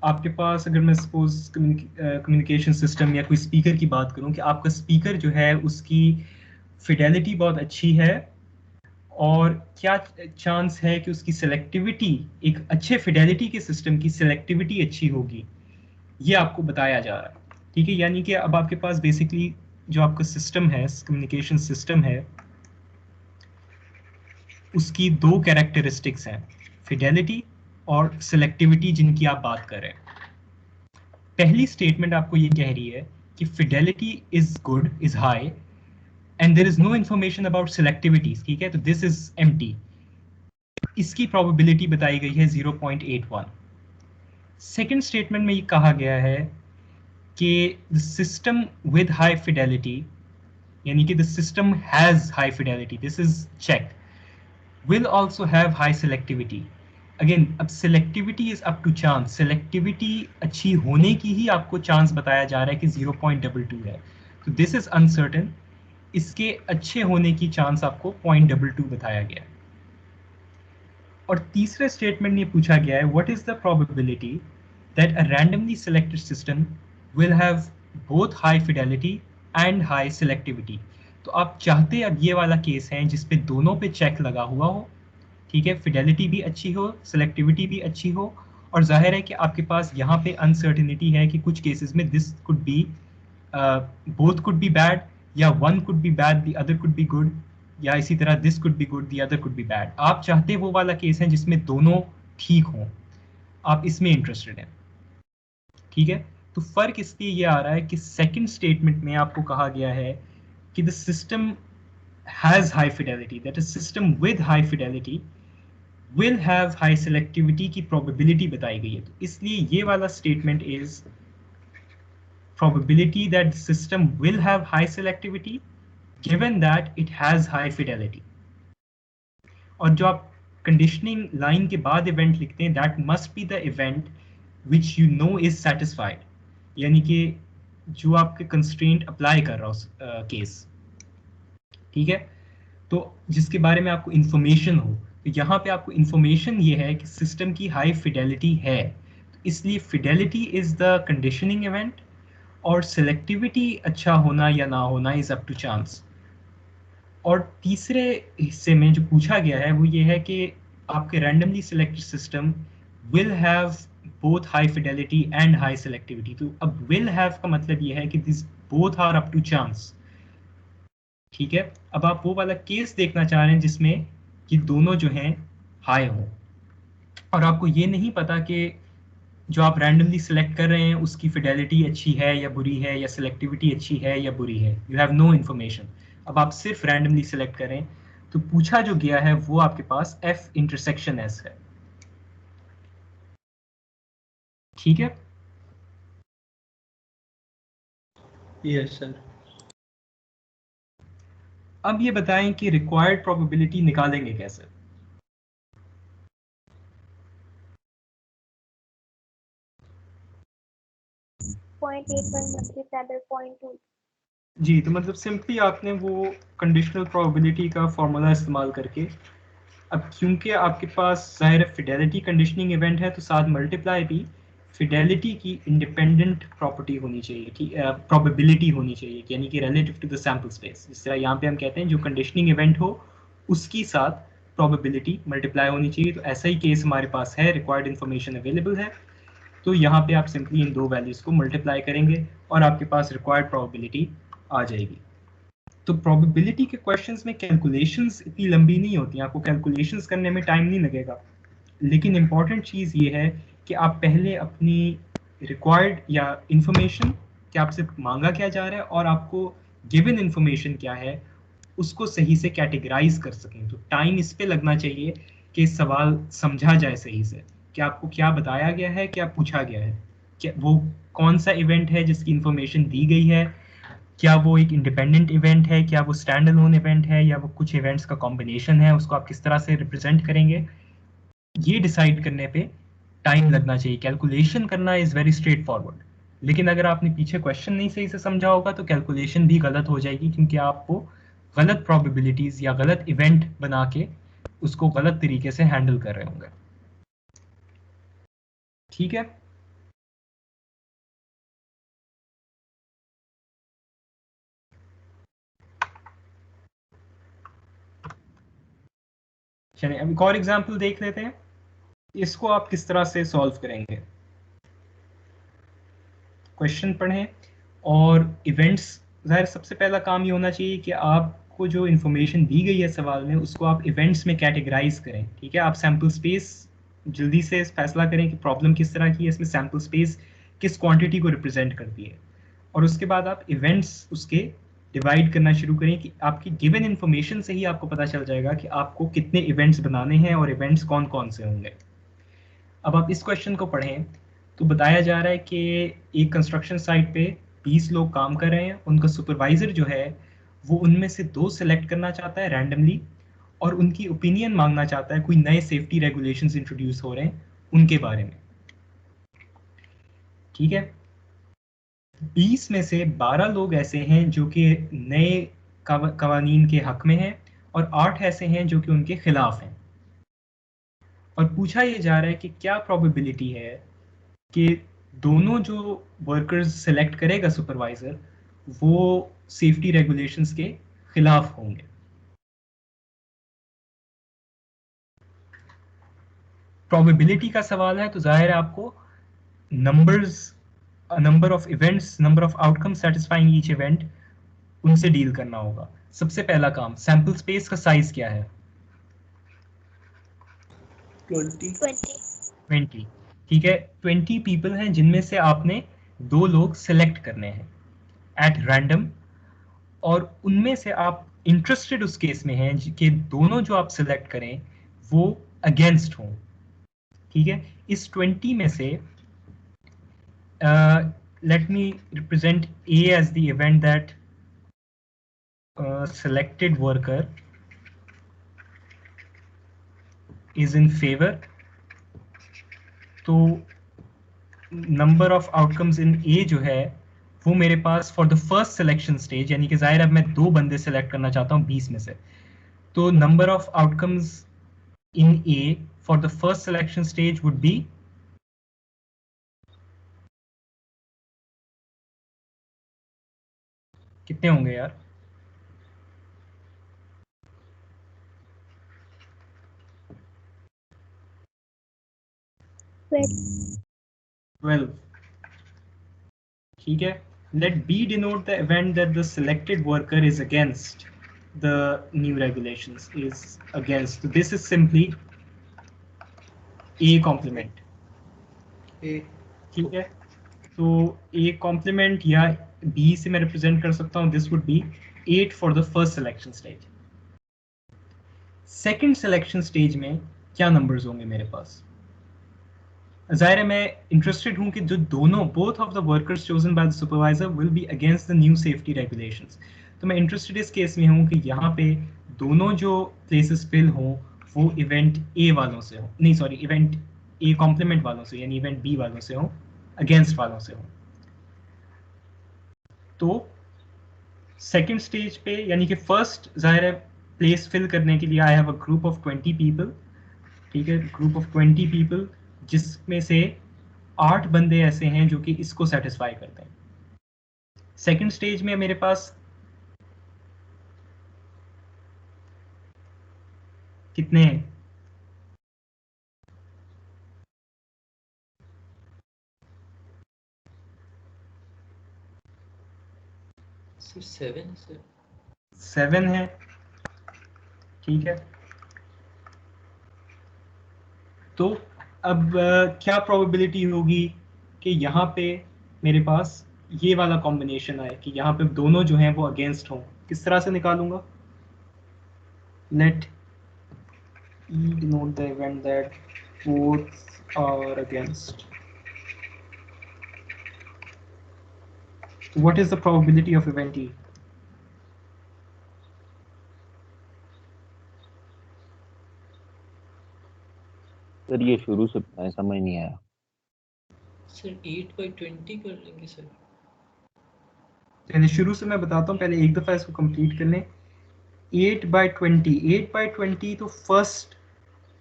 आपके पास, अगर मैं suppose communication system या कोई स्पीकर की बात करूं कि आपका स्पीकर जो है उसकी फिडेलिटी बहुत अच्छी है, और क्या चांस है कि उसकी सेलेक्टिविटी, एक अच्छे फिडेलिटी के सिस्टम की सेलेक्टिविटी अच्छी होगी, ये आपको बताया जा रहा है। ठीक है, यानी कि अब आपके पास बेसिकली जो आपका सिस्टम है, कम्युनिकेशन सिस्टम है, उसकी दो कैरेक्टरिस्टिक्स हैं, फिडेलिटी और सिलेक्टिविटी, जिनकी आप बात कर रहे हैं। पहली स्टेटमेंट आपको ये कह रही है कि fidelity is good, is high, and there is no information about selectivity. ठीक है, तो दिस इज एम्प्टी। इसकी प्रोबेबिलिटी बताई गई है 0.81। सेकेंड स्टेटमेंट में ये कहा गया है कि the system with high fidelity, यानी कि the system has high fidelity, this is check, will also have high selectivity। Again, अब selectivity is up to chance, selectivity अच्छी होने की ही आपको चांस बताया जा रहा है कि 0.22 है, तो this is uncertain। इसके अच्छे होने की चांस आपको 0.22 बताया गया है। और तीसरे स्टेटमेंट में पूछा गया है what is the probability that a randomly selected system will have both high fidelity and high selectivity। तो आप चाहते अब ये वाला केस है जिसपे दोनों पे चेक लगा हुआ हो, ठीक है, फिडेलिटी भी अच्छी हो, सिलेक्टिविटी भी अच्छी हो, और जाहिर है कि आपके पास यहाँ पे अनसर्टिनिटी है कि कुछ केसेस में this could be, both could be bad, या one could be bad the other could be good, या इसी तरह this could be good the other could be bad. आप चाहते वो वाला केस है जिसमें दोनों ठीक हों, आप इसमें इंटरेस्टेड हैं। ठीक है, तो फर्क इसलिए ये आ रहा है कि सेकंड स्टेटमेंट में आपको कहा गया है कि the system has high Fidelity, that is system with high fidelity will have high selectivity की probability बताई गई है। तो इसलिए ये वाला statement is probability that the system will have high selectivity given that it has high fidelity। और जो आप conditioning line के बाद event लिखते हैं, that must be the event which you know is satisfied, यानी कि जो आपके constraint apply कर रहा हो case। ठीक है, तो जिसके बारे में आपको information हो, तो यहाँ पे आपको इंफॉर्मेशन ये है कि सिस्टम की हाई फिडेलिटी है, तो इसलिए Fidelity is the conditioning event, और सिलेक्टिविटी अच्छा होना या ना होना इज अप टू चांस। और तीसरे हिस्से में जो पूछा गया है वो ये है कि आपके randomly selected system will have both high fidelity and high selectivity. तो अब विल हैव का मतलब ये है कि this both are up to chance. ठीक है, अब आप वो वाला केस देखना चाह रहे हैं जिसमें कि दोनों जो हैं हाई हो, और आपको ये नहीं पता कि जो आप रैंडमली सिलेक्ट कर रहे हैं उसकी फिडेलिटी अच्छी है या बुरी है, या सिलेक्टिविटी अच्छी है या बुरी है, यू हैव नो इन्फॉर्मेशन। अब आप सिर्फ रैंडमली सिलेक्ट करें, तो पूछा जो गया है वो आपके पास F इंटरसेक्शन S है। ठीक है, यस सर। अब ये बताएं कि रिक्वायर्ड प्रोबेबिलिटी निकालेंगे कैसे। जी, तो मतलब सिंपली आपने वो कंडीशनल प्रोबेबिलिटी का फॉर्मूला इस्तेमाल करके, अब क्योंकि आपके पास ज़ाहिर फिडेलिटी कंडीशनिंग इवेंट है तो साथ मल्टीप्लाई भी फिडेलिटी की इंडिपेंडेंट प्रॉपर्टी होनी चाहिए, कि प्रोबेबिलिटी होनी चाहिए, यानी कि relative to the sample space. जिस तरह यहाँ पे हम कहते हैं जो कंडीशनिंग इवेंट हो उसकी साथ प्रोबेबिलिटी मल्टीप्लाई होनी चाहिए, तो ऐसा ही केस हमारे पास है, रिक्वायर्ड इन्फॉर्मेशन अवेलेबल है। तो यहाँ पे आप सिंपली इन दो वैल्यूज को मल्टीप्लाई करेंगे और आपके पास रिक्वायर्ड प्रोबेबिलिटी आ जाएगी। तो प्रोबेबिलिटी के क्वेश्चंस में कैलकुलेशंस इतनी लंबी नहीं होती, आपको कैलकुलेशंस करने में टाइम नहीं लगेगा, लेकिन इंपॉर्टेंट चीज़ ये है कि आप पहले अपनी रिक्वायर्ड या इंफॉर्मेशन कि आपसे मांगा क्या जा रहा है और आपको गिवन इंफॉर्मेशन क्या है उसको सही से कैटेगराइज कर सकें। तो टाइम इस पे लगना चाहिए कि सवाल समझा जाए सही से कि आपको क्या बताया गया है, क्या पूछा गया है, क्या वो कौन सा इवेंट है जिसकी इंफॉर्मेशन दी गई है, क्या वो एक इंडिपेंडेंट इवेंट है, क्या वो स्टैंड अलोन इवेंट है, या वो कुछ इवेंट्स का कॉम्बिनेशन है, उसको आप किस तरह से रिप्रेजेंट करेंगे, ये डिसाइड करने पे टाइम लगना चाहिए। कैलकुलेशन करना इज वेरी स्ट्रेट फॉरवर्ड, लेकिन अगर आपने पीछे क्वेश्चन नहीं सही से समझा होगा तो कैलकुलेशन भी गलत हो जाएगी, क्योंकि आपको गलत प्रोबेबिलिटीज या गलत इवेंट बना के उसको गलत तरीके से हैंडल कर रहे होंगे। ठीक है, चलिए अब एक और एग्जांपल देख लेते हैं, इसको आप किस तरह से सॉल्व करेंगे। क्वेश्चन पढ़ें और इवेंट्स, ज़ाहिर सबसे पहला काम ये होना चाहिए कि आपको जो इन्फॉर्मेशन दी गई है सवाल में उसको आप इवेंट्स में कैटेगराइज करें। ठीक है, आप सैम्पल स्पेस जल्दी से फैसला करें कि प्रॉब्लम किस तरह की है, इसमें सैम्पल स्पेस किस क्वांटिटी को रिप्रेजेंट करती है, और उसके बाद आप इवेंट्स उसके डिवाइड करना शुरू करें कि आपकी गिवन इन्फॉर्मेशन से ही आपको पता चल जाएगा कि आपको कितने इवेंट्स बनाने हैं और इवेंट्स कौन कौन से होंगे। अब आप इस क्वेश्चन को पढ़ें तो बताया जा रहा है कि एक कंस्ट्रक्शन साइट पे 20 लोग काम कर रहे हैं, उनका सुपरवाइजर जो है वो उनमें से 2 सेलेक्ट करना चाहता है रैंडमली और उनकी ओपिनियन मांगना चाहता है कोई नए सेफ्टी रेगुलेशंस इंट्रोड्यूस हो रहे हैं उनके बारे में। ठीक है, 20 में से 12 लोग ऐसे हैं जो कि नए कवानीन के हक में हैं और 8 ऐसे हैं जो कि उनके खिलाफ हैं, और पूछा यह जा रहा है कि क्या प्रोबेबिलिटी है कि दोनों जो वर्कर्स सेलेक्ट करेगा सुपरवाइजर वो सेफ्टी रेगुलेशंस के खिलाफ होंगे। प्रोबेबिलिटी का सवाल है तो जाहिर है आपको numbers, number of events, number of outcome satisfying each event, उनसे डील करना होगा। सबसे पहला काम, सैंपल स्पेस का साइज क्या है? 20। ठीक है, 20 पीपल हैं जिनमें से आपने 2 लोग सेलेक्ट करने हैं एट रैंडम, और उनमें से आप इंटरेस्टेड उस केस में हैं कि दोनों जो आप सिलेक्ट करें वो अगेंस्ट हों। ठीक है, इस 20 में से let me represent A as the event that selected worker is in favor, तो number of outcomes in A जो है वो मेरे पास for the first selection stage, यानी कि जाहिर अब मैं 2 बंदे सेलेक्ट करना चाहता हूं 20 में से, तो number of outcomes in A for the first selection stage would be कितने होंगे यार? Well, 12। ठीक है, let B denote the event that the selected worker is against the new regulations, is against, so this is simply A complement। ठीक है, तो A complement या B से मैं रिप्रेजेंट कर सकता हूँ, this would be 8 for the first selection stage. Second selection stage में क्या नंबर्स होंगे मेरे पास? जाहिर है मैं इंटरेस्टेड हूं कि जो दोनों, both of the workers chosen by the supervisor will be against the new safety regulations, तो मैं इंटरेस्टेड इस केस में हूं कि यहाँ पे दोनों जो प्लेसेस फिल हों वो इवेंट ए वालों से हो, नहीं सॉरी, इवेंट ए कॉम्प्लीमेंट वालों से यानी इवेंट बी वालों से हो, अगेंस्ट वालों से हो। तो सेकेंड स्टेज पे यानी कि फर्स्ट जाहिर है प्लेस फिल करने के लिए I have a group of 20 people. ठीक है, ग्रुप ऑफ 20 पीपल जिसमें से 8 बंदे ऐसे हैं जो कि इसको सेटिस्फाई करते हैं। सेकेंड स्टेज में मेरे पास कितने हैं? 7 है, ठीक है। तो अब क्या प्रोबेबिलिटी होगी कि यहाँ पे मेरे पास ये वाला कॉम्बिनेशन आए कि यहाँ पे दोनों जो हैं वो अगेंस्ट हों। किस तरह से निकालूंगा? Let E denote the event that both are against. What is the probability of event E? Sir ये शुरू से समझ नहीं आया सर 8/20 कर लेंगे सर। पहले शुरू से मैं बताता हूँ, पहले एक दफ़ा इसको कंप्लीट कर लें। 8/20, 8/20 तो फर्स्ट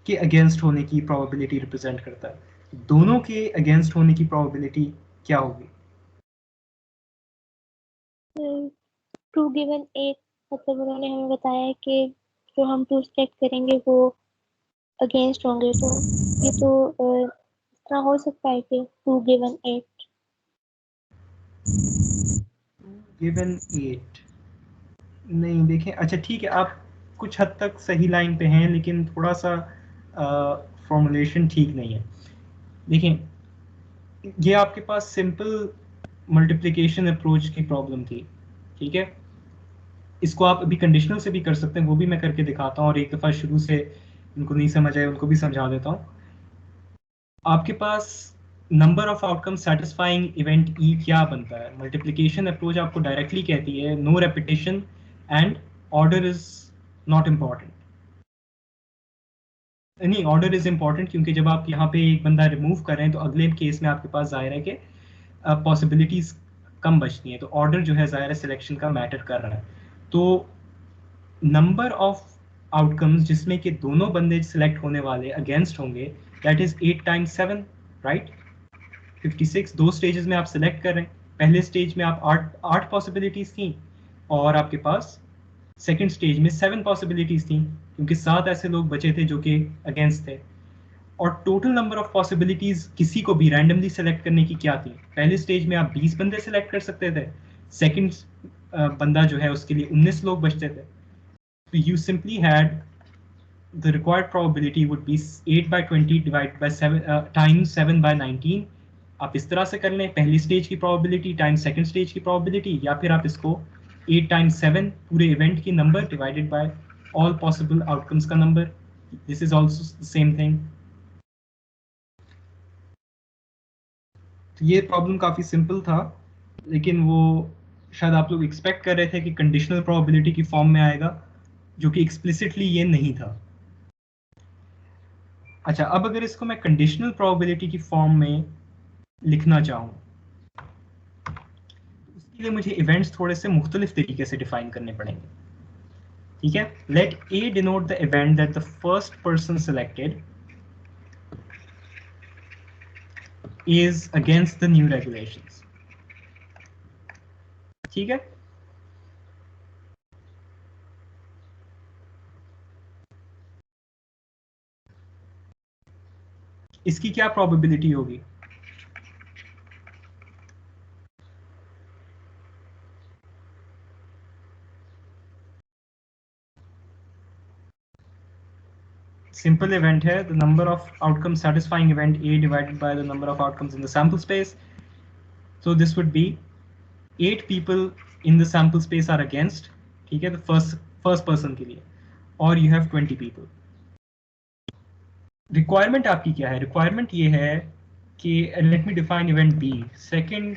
के अगेंस्ट होने की प्रोबेबिलिटी रिप्रेजेंट करता है। दोनों के अगेंस्ट होने की प्रोबेबिलिटी क्या होगी? 2 गिवन 8, मतलब उन्होंने हमें बताया है कि जो हम 2 सेलेक्ट करेंगे वो अगेंस्ट होंगे, तो ये तो इस तरह हो सकता है कि 2 गिवन 8 गिवन 8 नहीं, देखें, अच्छा ठीक है, आप कुछ हद तक सही लाइन पे हैं, लेकिन थोड़ा सा फॉर्मुलेशन ठीक नहीं है। देखें, ये आपके पास सिंपल मल्टीप्लिकेशन अप्रोच की प्रॉब्लम थी, ठीक है। इसको आप अभी कंडीशनल से भी कर सकते हैं, वो भी मैं करके दिखाता हूँ, और एक दफ़ा शुरू से उनको नहीं समझ आए उनको भी समझा देता हूँ। आपके पास number of outcome satisfying event E क्या बनता है? मल्टीप्लिकेशन अप्रोच आपको डायरेक्टली कहती है no repetition and order is not important. नहीं, ऑर्डर इज इम्पॉर्टेंट, क्योंकि जब आप यहाँ पे एक बंदा रिमूव कर रहे हैं तो अगले केस में आपके पास जाहिर है कि पॉसिबिलिटीज कम बचती हैं, तो ऑर्डर जो है जाहिर है सिलेक्शन का मैटर कर रहा है। तो नंबर ऑफ आउटकम्स जिसमें कि दोनों बंदे सिलेक्ट होने वाले अगेंस्ट होंगे, दैट इज 8 times 7, राइट? 56। दो स्टेजेस में आप सिलेक्ट कर रहे हैं। पहले स्टेज में आप 8 पॉसिबिलिटीज थी, और आपके पास सेकंड स्टेज में 7 पॉसिबिलिटीज थी, क्योंकि 7 ऐसे लोग बचे थे जो कि अगेंस्ट थे। और टोटल नंबर ऑफ पॉसिबिलिटीज किसी को भी रैंडमली सेलेक्ट करने की क्या थी? पहले स्टेज में आप 20 बंदे सेलेक्ट कर सकते थे, सेकंड बंदा जो है उसके लिए 19 लोग बचते थे। तो you simply had the required probability would be 8/20 divided by 7 times 7/19। आप इस तरह से कर लें, पहली स्टेज की probability times सेकंड स्टेज की probability, या फिर आप इसको 8 times 7 पूरे इवेंट की number divided by all possible outcomes का number. This is also the same thing। तो ये प्रॉब्लम काफ़ी सिंपल था, लेकिन वो शायद आप लोग एक्सपेक्ट कर रहे थे कि कंडीशनल प्रोबेबिलिटी की फॉर्म में आएगा, जो कि एक्सप्लिसिटली ये नहीं था। अच्छा, अब अगर इसको मैं कंडीशनल प्रोबेबिलिटी की फॉर्म में लिखना चाहूँ, उसके लिए मुझे इवेंट्स थोड़े से मुख्तलिफ तरीके से डिफाइन करने पड़ेंगे, ठीक है। Let A denote the event that the first person selected is against the new regulations, ठीक है। इसकी क्या प्रोबेबिलिटी होगी? सिंपल इवेंट है, the number of outcome satisfying event A divided by the number of outcomes in the sample space. So this would be 8 people in the sample space are against, ठीक है, तो first person के लिए, और you have 20 people। Requirement आपकी क्या है? Requirement ये है कि let me define event B, second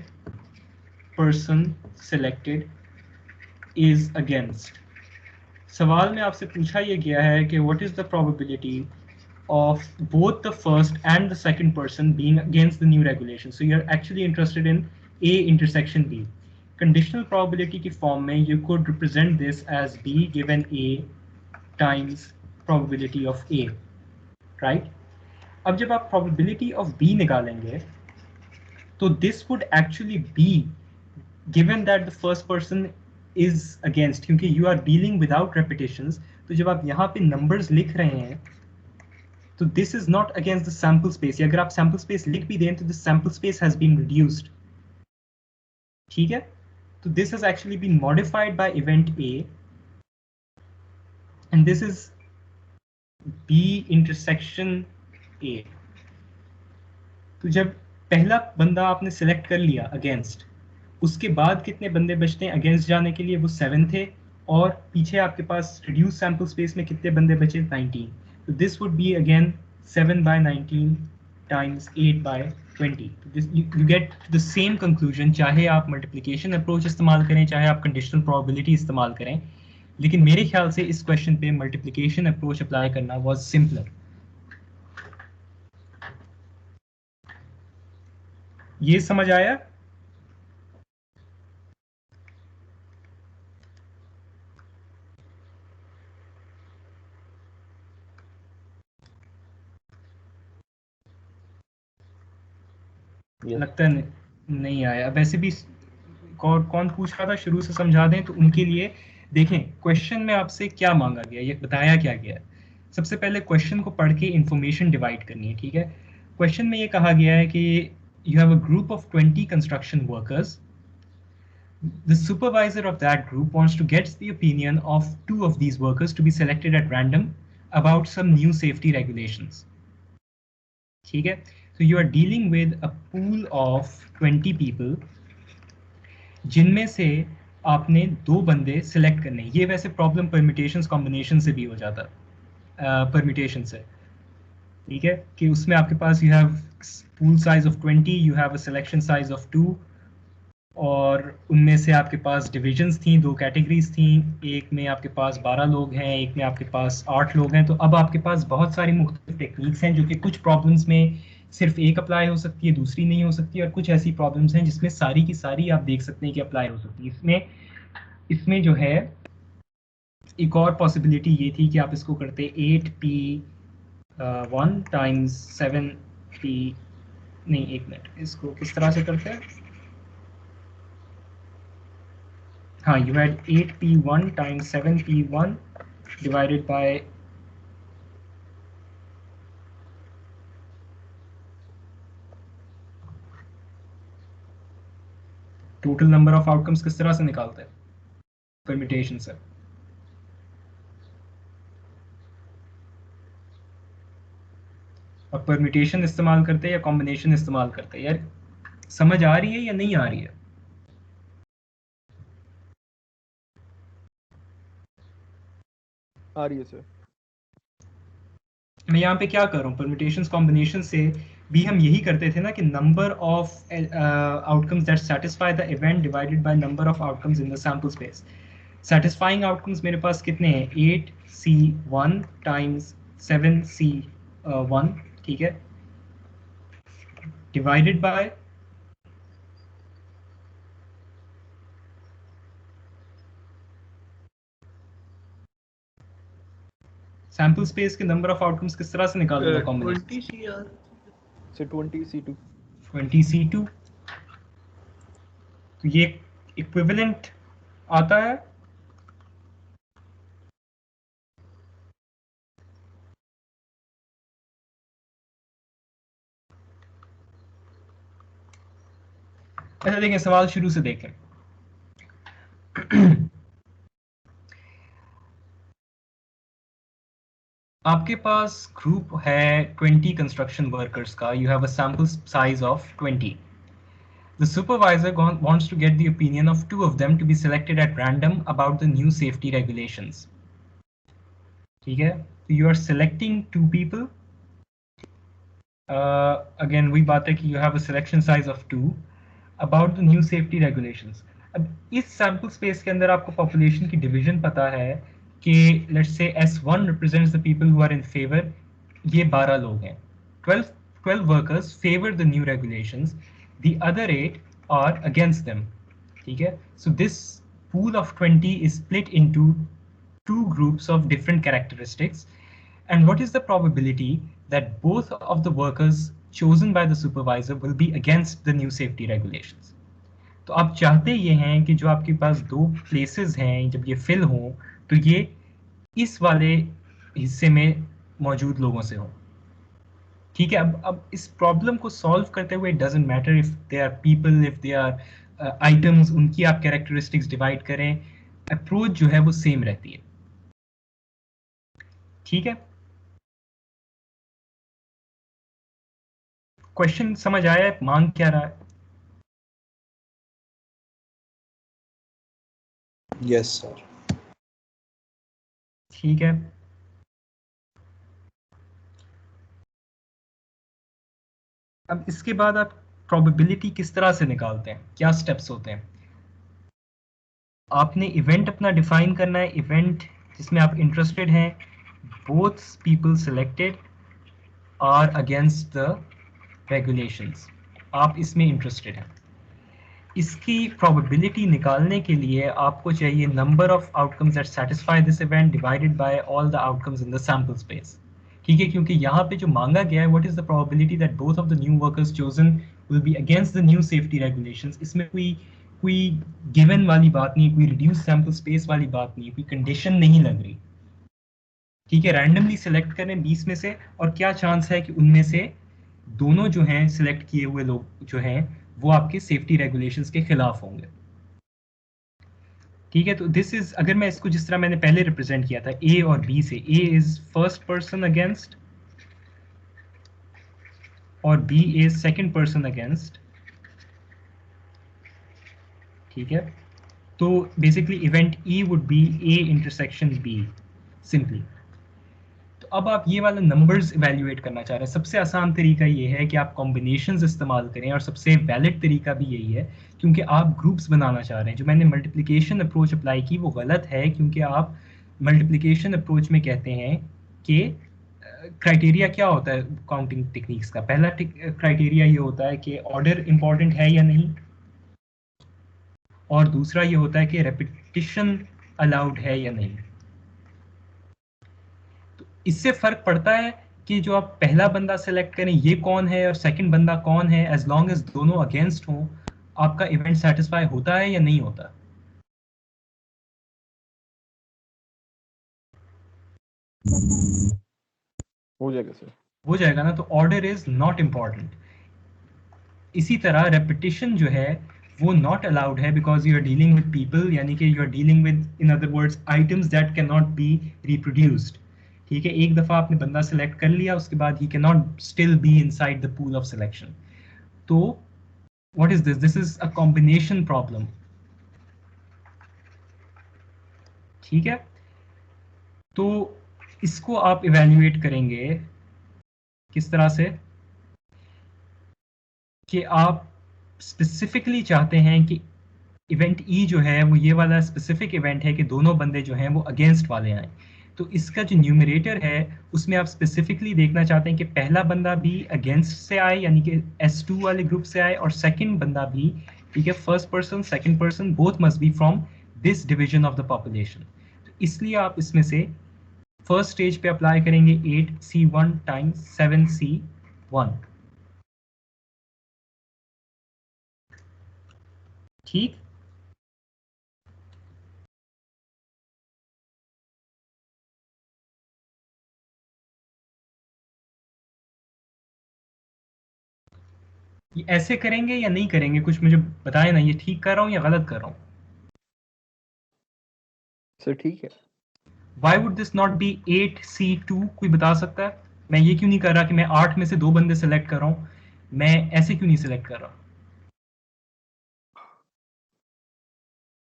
person selected is against. सवाल में आपसे पूछा यह गया है कि what is the probability of both the first and the second person being against the new regulation. So you're actually interested in A intersection B. Conditional probability की form में you could represent this as B given A times probability of A, right? अब जब आप probability of B निकालेंगे, तो this would actually be given that the first person is against, क्योंकि you are dealing without repetitions, तो जब आप यहाँ पे numbers लिख रहे हैं, तो this is not against the sample space. अगर आप सैंपल स्पेस लिख भी दें तो this sample space has been reduced, ठीक है। So this has actually been modified by event A, and this is B intersection A. तो जब पहला बंदा आपने सेलेक्ट कर लिया अगेंस्ट, उसके बाद कितने बंदे बचते हैं अगेंस्ट जाने के लिए? वो 7 थे, और पीछे आपके पास रिड्यूस सैम्पल स्पेस में कितने बंदे बचे? 19. तो this would be again 7 by 19 times 8 by 20. You get the same conclusion, चाहे आप मल्टीप्लिकेशन अप्रोच इस्तेमाल करें, चाहे आप कंडीशनल प्रोबेबिलिटी इस्तेमाल करें, लेकिन मेरे ख्याल से इस क्वेश्चन पे मल्टीप्लिकेशन अप्रोच अप्लाई करना वाज सिंपलर. ये समझ आया? लगता है नहीं आया. वैसे भी कौन पूछ रहा था, शुरू से समझा दें तो उनके लिए. देखें क्वेश्चन में आपसे क्या मांगा गया, ये बताया क्या गया है. सबसे पहले क्वेश्चन को पढ़ के इंफॉर्मेशन डिवाइड करनी है, ठीक है. क्वेश्चन में ये कहा गया है कि you have a group of 20 construction workers. The supervisor of that group wants to get the opinion of 2 of these workers to be selected at random about some new safety regulations. ठीक है. So you are dealing with a pool of 20 people, जिनमें से आपने 2 बंदे select करने. ये वैसे problem permutations combination से भी हो जाता है, परम्यूटेशन से, ठीक है, कि उसमें आपके पास you have pool size of 20, you have a selection size of 2, और उनमें से आपके पास डिविजन्स थी, 2 कैटेगरीज थी. एक में आपके पास 12 लोग हैं, एक में आपके पास 8 लोग हैं. तो अब आपके पास बहुत सारी मुख्तलिफ टेक्निक्स हैं, जो कि कुछ प्रॉब्लम्स में सिर्फ एक अप्लाई हो सकती है, दूसरी नहीं हो सकती, और कुछ ऐसी प्रॉब्लम्स हैं जिसमें सारी की सारी आप देख सकते हैं कि अप्लाई हो सकती है. इसमें जो है एक और पॉसिबिलिटी ये थी कि आप इसको करते 8p1 टाइम्स 7p, नहीं एक मिनट, इसको किस तरह से करते हैं. हाँ, you had 8p1 times 7p1 divided by total number of outcomes. किस तरह से निकालते हैं permutation से? और permutation इस्तेमाल करते हैं या combination इस्तेमाल करते हैं? यार समझ आ रही है या नहीं आ रही है? आ रही है सर. मैं यहाँ पे क्या कर रहा हूँ, परम्यूटेशंस कॉम्बिनेशन से भी हम यही करते थे ना, कि number of outcomes that satisfy the event divided by number of outcomes in the sample space. Satisfying outcomes मेरे पास कितने हैं? 8c1 टाइम्स 7c1, ठीक है, डिवाइडेड बाय सैंपल स्पेस के नंबर ऑफ आउटकम्स. किस तरह से निकालूंगा कॉम्बिनेशन? 20 से 20c2. 20c2. तो ये इक्विवेलेंट आता है. अच्छा देखें, सवाल शुरू से देखें. आपके पास ग्रुप है 20 कंस्ट्रक्शन वर्कर्स का. You have a sample size of 20. The supervisor wants to get the opinion of 2 of them to be selected at random about the new safety regulations. ठीक है, so you are selecting 2 people. Again वही बात है कि you have a selection size of 2 about the new safety regulations. अब इस sample space के अंदर आपको population की division पता है कि let's say S1 represents the people who are in favor. ये 12 लोग हैं. 12 workers favor the new regulations. The other 8 are against them. ठीक है, so this pool of 20 is split into 2 groups of different characteristics. And what is the probability that both of the workers chosen by the supervisor will be against the new safety regulations? तो आप चाहते ये हैं कि जो आपके पास 2 places हैं, जब ये fill हों तो ये इस वाले हिस्से में मौजूद लोगों से हो. ठीक है, अब इस प्रॉब्लम को सॉल्व करते हुए it doesn't matter if they are people, if they are items उनकी आप कैरेक्टरिस्टिक्स डिवाइड करें, अप्रोच जो है वो सेम रहती है। ठीक है, क्वेश्चन समझ आया है मांग क्या रहा है? Yes sir. ठीक है, अब इसके बाद आप प्रोबेबिलिटी किस तरह से निकालते हैं, क्या स्टेप्स होते हैं? आपने इवेंट अपना डिफाइन करना है, इवेंट जिसमें आप इंटरेस्टेड हैं, both people selected are against the regulations, आप इसमें इंटरेस्टेड हैं। इसकी प्रोबेबिलिटी निकालने के लिए आपको चाहिए number of outcomes that satisfy this event divided by all the outcomes in the sample space. ठीक है, क्योंकि यहाँ पे जो मांगा गया है, what is the probability that both of the new workers chosen will be against the new safety regulations. इसमें कोई कोई गिवन वाली बात नहीं, कोई रिड्यूस सैंपल स्पेस वाली बात नहीं, कोई कंडीशन नहीं लग रही। ठीक है, रैंडमली सिलेक्ट करें 20 में से, और क्या चांस है कि उनमें से दोनों जो हैं सिलेक्ट किए हुए लोग जो हैं वो आपके सेफ्टी रेगुलेशंस के खिलाफ होंगे। ठीक है, तो दिस इज, अगर मैं इसको जिस तरह मैंने पहले रिप्रेजेंट किया था ए और बी से, A is first person against और B is second person against. ठीक है, तो basically event E would be A intersection B simply. तो अब आप ये वाला नंबर्स इवेल्युएट करना चाह रहे हैं, सबसे आसान तरीका ये है कि आप कॉम्बिनेशंस इस्तेमाल करें, और सबसे वैलिड तरीका भी यही है क्योंकि आप ग्रुप्स बनाना चाह रहे हैं। जो मैंने मल्टीप्लिकेशन अप्रोच अप्लाई की वो गलत है, क्योंकि आप मल्टीप्लिकेशन अप्रोच में कहते हैं कि क्राइटेरिया क्या होता है काउंटिंग टेक्निक्स का? पहला क्राइटेरिया ये होता है कि ऑर्डर इंपॉर्टेंट है या नहीं, और दूसरा ये होता है कि रेपिटिशन अलाउड है या नहीं। तो इससे फर्क पड़ता है कि जो आप पहला बंदा सेलेक्ट करें ये कौन है और सेकंड बंदा कौन है, एज लॉन्ग एज दोनों अगेंस्ट हों, आपका इवेंट सेटिस्फाई होता है या नहीं होता। हो जाएगा सर। हो जाएगा ना, तो ऑर्डर इज नॉट इम्पॉर्टेंट। इसी तरह रेपिटिशन जो है वो नॉट अलाउड है, because you are dealing with people, यानी कि you are dealing with, in other words, items that can not be reproduced. ठीक है, एक दफा आपने बंदा सेलेक्ट कर लिया, उसके बाद ही can not still be inside the pool of selection. तो what is this? This is a combination problem. ठीक है, तो इसको आप इवेल्युएट करेंगे किस तरह से कि आप स्पेसिफिकली चाहते हैं कि इवेंट ई जो है वो ये वाला स्पेसिफिक इवेंट है कि दोनों बंदे जो हैं वो अगेंस्ट वाले आए। तो इसका जो न्यूमरेटर है उसमें आप स्पेसिफिकली देखना चाहते हैं कि पहला बंदा भी अगेंस्ट से आए, यानी कि S2 वाले ग्रुप से आए, और सेकंड बंदा भी, ठीक है, first person second person both must be from this division of the population. तो इसलिए आप इसमें से फर्स्ट स्टेज पे अप्लाई करेंगे 8C1 टाइम्स 7C1। ठीक, ये ऐसे करेंगे या नहीं करेंगे? कुछ मुझे बताएं ना, ये ठीक कर रहा हूँ या गलत कर रहा हूँ? सर ठीक है। Why would this not be 8C2? कोई बता सकता है? मैं ये क्यों नहीं कर रहा कि मैं 8 में से 2 बंदे सेलेक्ट कर रहा हूँ? मैं ऐसे क्यों नहीं सेलेक्ट कर रहा?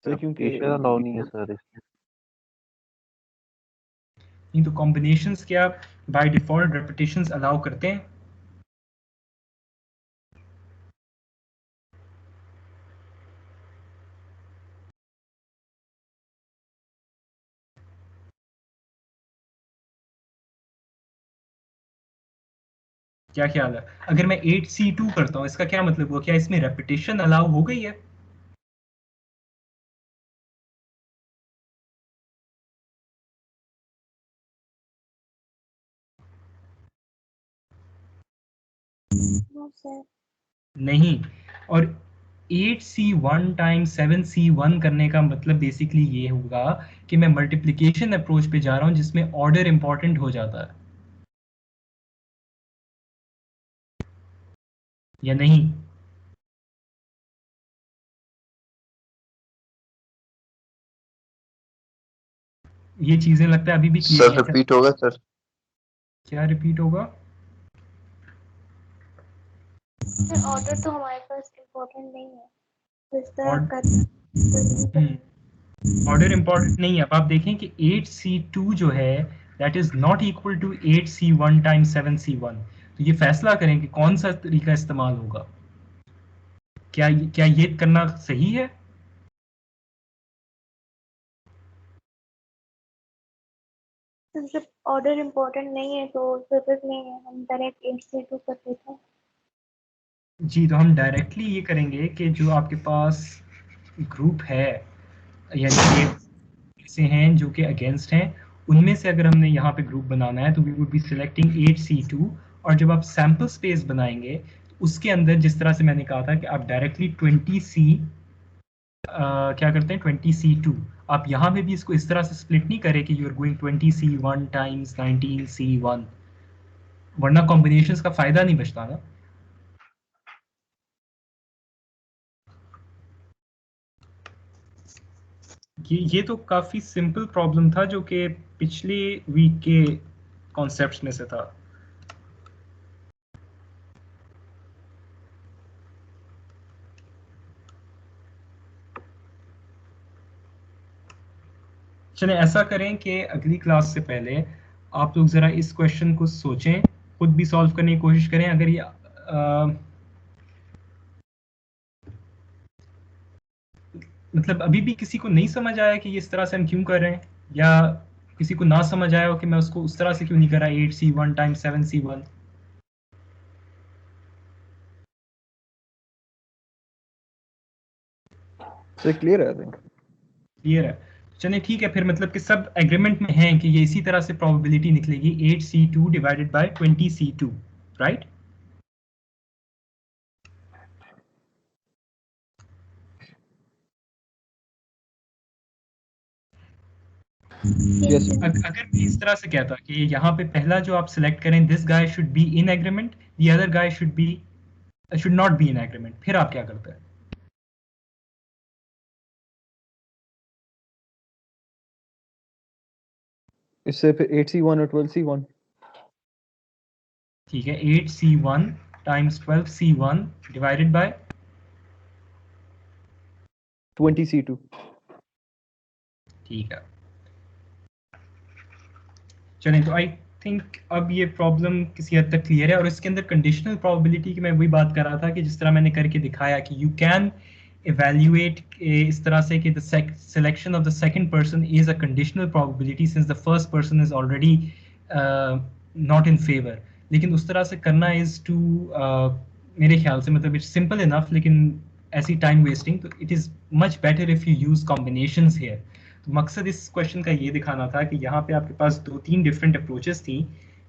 सर क्योंकि रेपिटेशन अलाउ नहीं है सर इसमें। नहीं तो कॉम्बिनेशंस क्या बाय डिफॉल्ट रेपिटेशंस अलाउ करते हैं? क्या ख्याल है? अगर मैं 8C2 करता हूँ इसका क्या मतलब हुआ? क्या इसमें रेपिटेशन अलाउ हो गई है? No sir. नहीं, और 8C1 टाइम्स 7C1 करने का मतलब बेसिकली ये होगा कि मैं मल्टीप्लिकेशन अप्रोच पे जा रहा हूँ जिसमें ऑर्डर इंपॉर्टेंट हो जाता है, या नहीं? ये चीजें लगता है अभी भी सर क्लियर रिपीट होगा सर? क्या रिपीट होगा? ऑर्डर तो हमारे पास इम्पोर्टेंट नहीं है, तो इस तरह और- कर ऑर्डर इंपॉर्टेंट नहीं है। अब आप देखें कि 8C2 जो है that is not equal to 8C1 times 7C1। तो ये फैसला करें कि कौन सा तरीका इस्तेमाल होगा। क्या ये करना सही है? जब ऑर्डर इम्पोर्टेंट नहीं है तो जरूरत नहीं है, हम डायरेक्ट 8C2 कर देते हैं। जी, तो हम डायरेक्टली ये करेंगे कि जो आपके पास ग्रुप है यानी कि से हैं जो कि अगेंस्ट हैं, उनमें से अगर हमने यहाँ पे ग्रुप बनाना है तो we would be selecting 8C2। और जब आप सैम्पल स्पेस बनाएंगे तो उसके अंदर जिस तरह से मैंने कहा था कि आप डायरेक्टली 20C क्या करते हैं 20C2। आप यहाँ पे भी इसको इस तरह से स्प्लिट नहीं करें कि you are going 20C1 times 19C1, वरना कॉम्बिनेशंस का फायदा नहीं बचता ना। ये तो काफी सिंपल प्रॉब्लम था जो कि पिछले वीक के कॉन्सेप्ट्स में से था। चलें ऐसा करें कि अगली क्लास से पहले आप लोग ज़रा इस क्वेश्चन को सोचें, खुद भी सॉल्व करने की कोशिश करें। अगर ये मतलब अभी भी किसी को नहीं समझ आया कि ये इस तरह से हम क्यों कर रहे हैं, या किसी को ना समझ आया हो कि मैं उसको उस तरह से क्यों नहीं कर रहा 8C1 times 7C1। Sir clear है आई थिंक। क्लियर है? चलिए ठीक है, फिर मतलब कि सब एग्रीमेंट में हैं कि ये इसी तरह से प्रोबेबिलिटी निकलेगी 8C2 divided by 20C2, right? Yes अगर मैं इस तरह से कहता कि यहाँ पे पहला जो आप सिलेक्ट करें this guy should be in agreement, the other guy should not be in agreement, फिर आप क्या करते हैं? इससे फिर 8C1 और 12C1। ठीक है, 8C1 times 12C1 divided by 20C2। ठीक है। चलें, तो आई थिंक अब ये प्रॉब्लम किसी हद तक क्लियर है। और इसके अंदर कंडीशनल प्रोबेबिलिटी की मैं वही बात कर रहा था कि जिस तरह मैंने करके दिखाया कि यू कैन evaluate इस तरह से कि the selection of the second person is a conditional probability since the first person is already not in favor। लेकिन उस तरह से करना is to मेरे ख्याल से मतलब it's simple enough, लेकिन ऐसी टाइम वेस्टिंग, तो it is much better if you use combinations here। तो मकसद इस क्वेश्चन का ये दिखाना था कि यहाँ पे आपके पास 2-3 डिफरेंट अप्रोचेस थी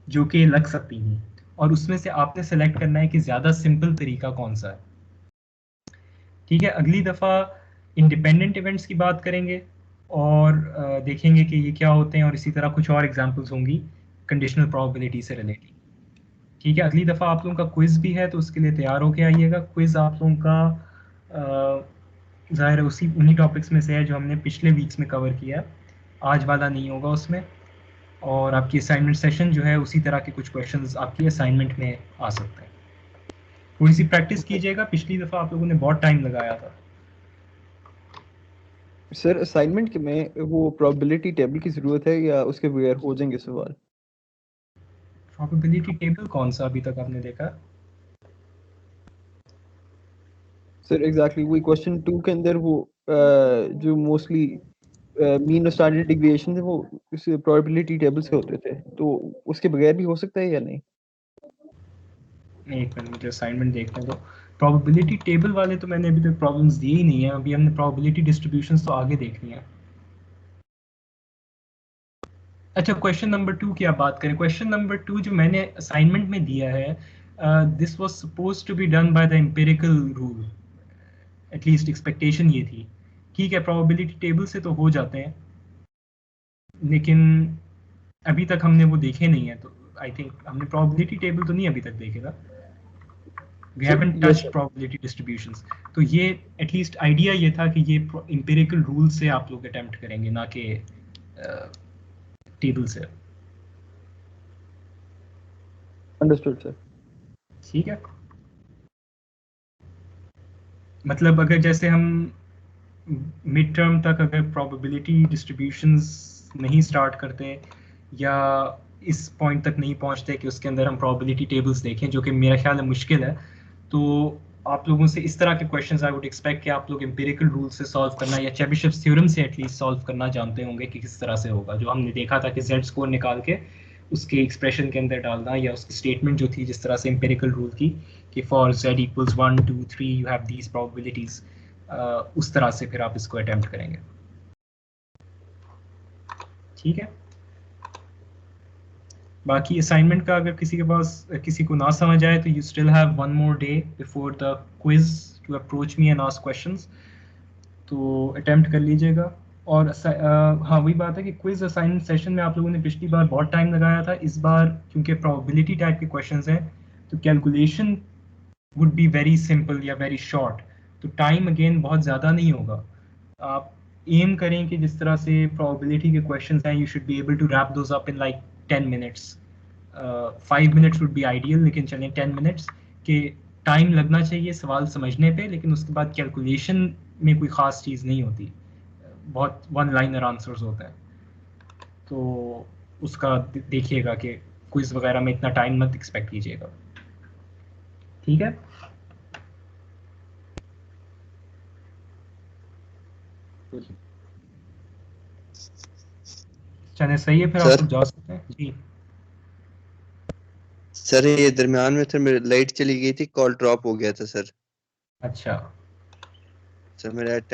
जो कि लग सकती हैं, और उसमें से आपने सेलेक्ट करना है कि ज़्यादा सिंपल तरीका कौन सा है। ठीक है, अगली दफ़ा इंडिपेंडेंट इवेंट्स की बात करेंगे और देखेंगे कि ये क्या होते हैं, और इसी तरह कुछ और एग्जांपल्स होंगी कंडीशनल प्रोबेबिलिटी से रिलेटेड। ठीक है, अगली दफ़ा आप लोगों का क्विज़ भी है तो उसके लिए तैयार होके आइएगा। क्विज़ आप लोगों का ज़ाहिर है उन्हीं टॉपिक्स में से है जो हमने पिछले वीक्स में कवर किया। आज वाला नहीं होगा उसमें। और आपकी असाइनमेंट सेशन जो है उसी तरह के कुछ क्वेश्चंस आपकी असाइनमेंट में आ सकते हैं। थोड़ी सी प्रैक्टिस कीजिएगा, पिछली दफ़ा आप लोगों ने बहुत टाइम लगाया था। सर असाइनमेंट में वो प्रोबेबिलिटी टेबल की जरूरत है या उसके बगैर हो जाएंगे सवाल? प्रोबेबिलिटी टेबल कौन सा अभी तक आपने देखा? सर एग्जैक्टली वही क्वेश्चन 2 के अंदर वो जो मोस्टली मीन और स्टैंडर्ड डिविएशन है वो उस प्रोबेबिलिटी टेबल से होते थे, तो उसके बगैर भी हो सकता है या नहीं? एक मिनट मुझे असाइनमेंट देखने दो। प्रोबेबिलिटी टेबल वाले तो मैंने अभी तक प्रॉब्लम्स दिए ही नहीं है, अभी हमने प्रोबेबिलिटी डिस्ट्रीब्यूशंस तो आगे देखनी है। अच्छा, क्वेश्चन नंबर 2 की आप बात करें। क्वेश्चन नंबर 2 जो मैंने असाइनमेंट में दिया है, this was supposed to be done by the empirical rule, at least expectation ये थी। ठीक है, प्रोबेबिलिटी टेबल से तो हो जाते हैं, लेकिन अभी तक हमने वो देखे नहीं है, तो आई थिंक हमने प्रोबेबिलिटी टेबल तो नहीं अभी तक देखेगा। We haven't touched probability distributions. तो ये एटलीस्ट आइडिया ये था कि ये एम्पिरिकल रूल से आप लोग अटेम्प्ट करेंगे, ना कि टेबल से। Understood sir. ठीक है, मतलब अगर जैसे हम मिड टर्म तक अगर प्रोबेबिलिटी डिस्ट्रीब्यूशंस नहीं स्टार्ट करते या इस पॉइंट तक नहीं पहुंचते कि उसके अंदर हम प्रोबेबिलिटी टेबल्स देखें, जो कि मेरा ख्याल है मुश्किल है, तो आप लोगों से इस तरह के क्वेश्चंस आई वुड एक्सपेक्ट कि आप लोग एम्पिरिकल रूल से सॉल्व करना या चेबिशेव थ्योरम से एटलीस्ट सॉल्व करना जानते होंगे कि किस तरह से होगा। जो हमने देखा था कि जेड स्कोर निकाल के उसके एक्सप्रेशन के अंदर डालना, या उसकी स्टेटमेंट जो थी जिस तरह से एम्पिरिकल रूल की कि for z equals 1 2 3 you have these probabilities, उस तरह से फिर आप इसको अटेम्प्ट करेंगे। ठीक है, बाकी असाइनमेंट का अगर किसी के पास किसी को ना समझ आए तो you still have one more day before the quiz to approach me and ask questions, तो अटेम्प्ट कर लीजिएगा। और हाँ वही बात है कि क्विज असाइनमेंट सेशन में आप लोगों ने पिछली बार बहुत टाइम लगाया था, इस बार क्योंकि प्रोबेबिलिटी टाइप के क्वेश्चंस हैं तो calculation would be very simple या वेरी शॉर्ट, तो टाइम अगेन बहुत ज़्यादा नहीं होगा। आप एम करें कि जिस तरह से प्रोबेबिलिटी के क्वेश्चंस हैं you should be able to wrap those up in like 10 minutes. 5 minutes would be ideal, लेकिन चलें 10 मिनट्स के टाइम लगना चाहिए सवाल समझने पे, लेकिन उसके बाद कैलकुलेशन में कोई ख़ास चीज़ नहीं होती, बहुत वन लाइनर आंसर्स होते हैं। तो उसका देखिएगा कि क्विज वगैरह में इतना टाइम मत एक्सपेक्ट कीजिएगा। ठीक है, चलिए सही है, फिर आप लोग जा सकते हैं। जी सर ये दरमियान में सर मेरी लाइट चली गई थी, कॉल ड्रॉप हो गया था सर। अच्छा सर मेरा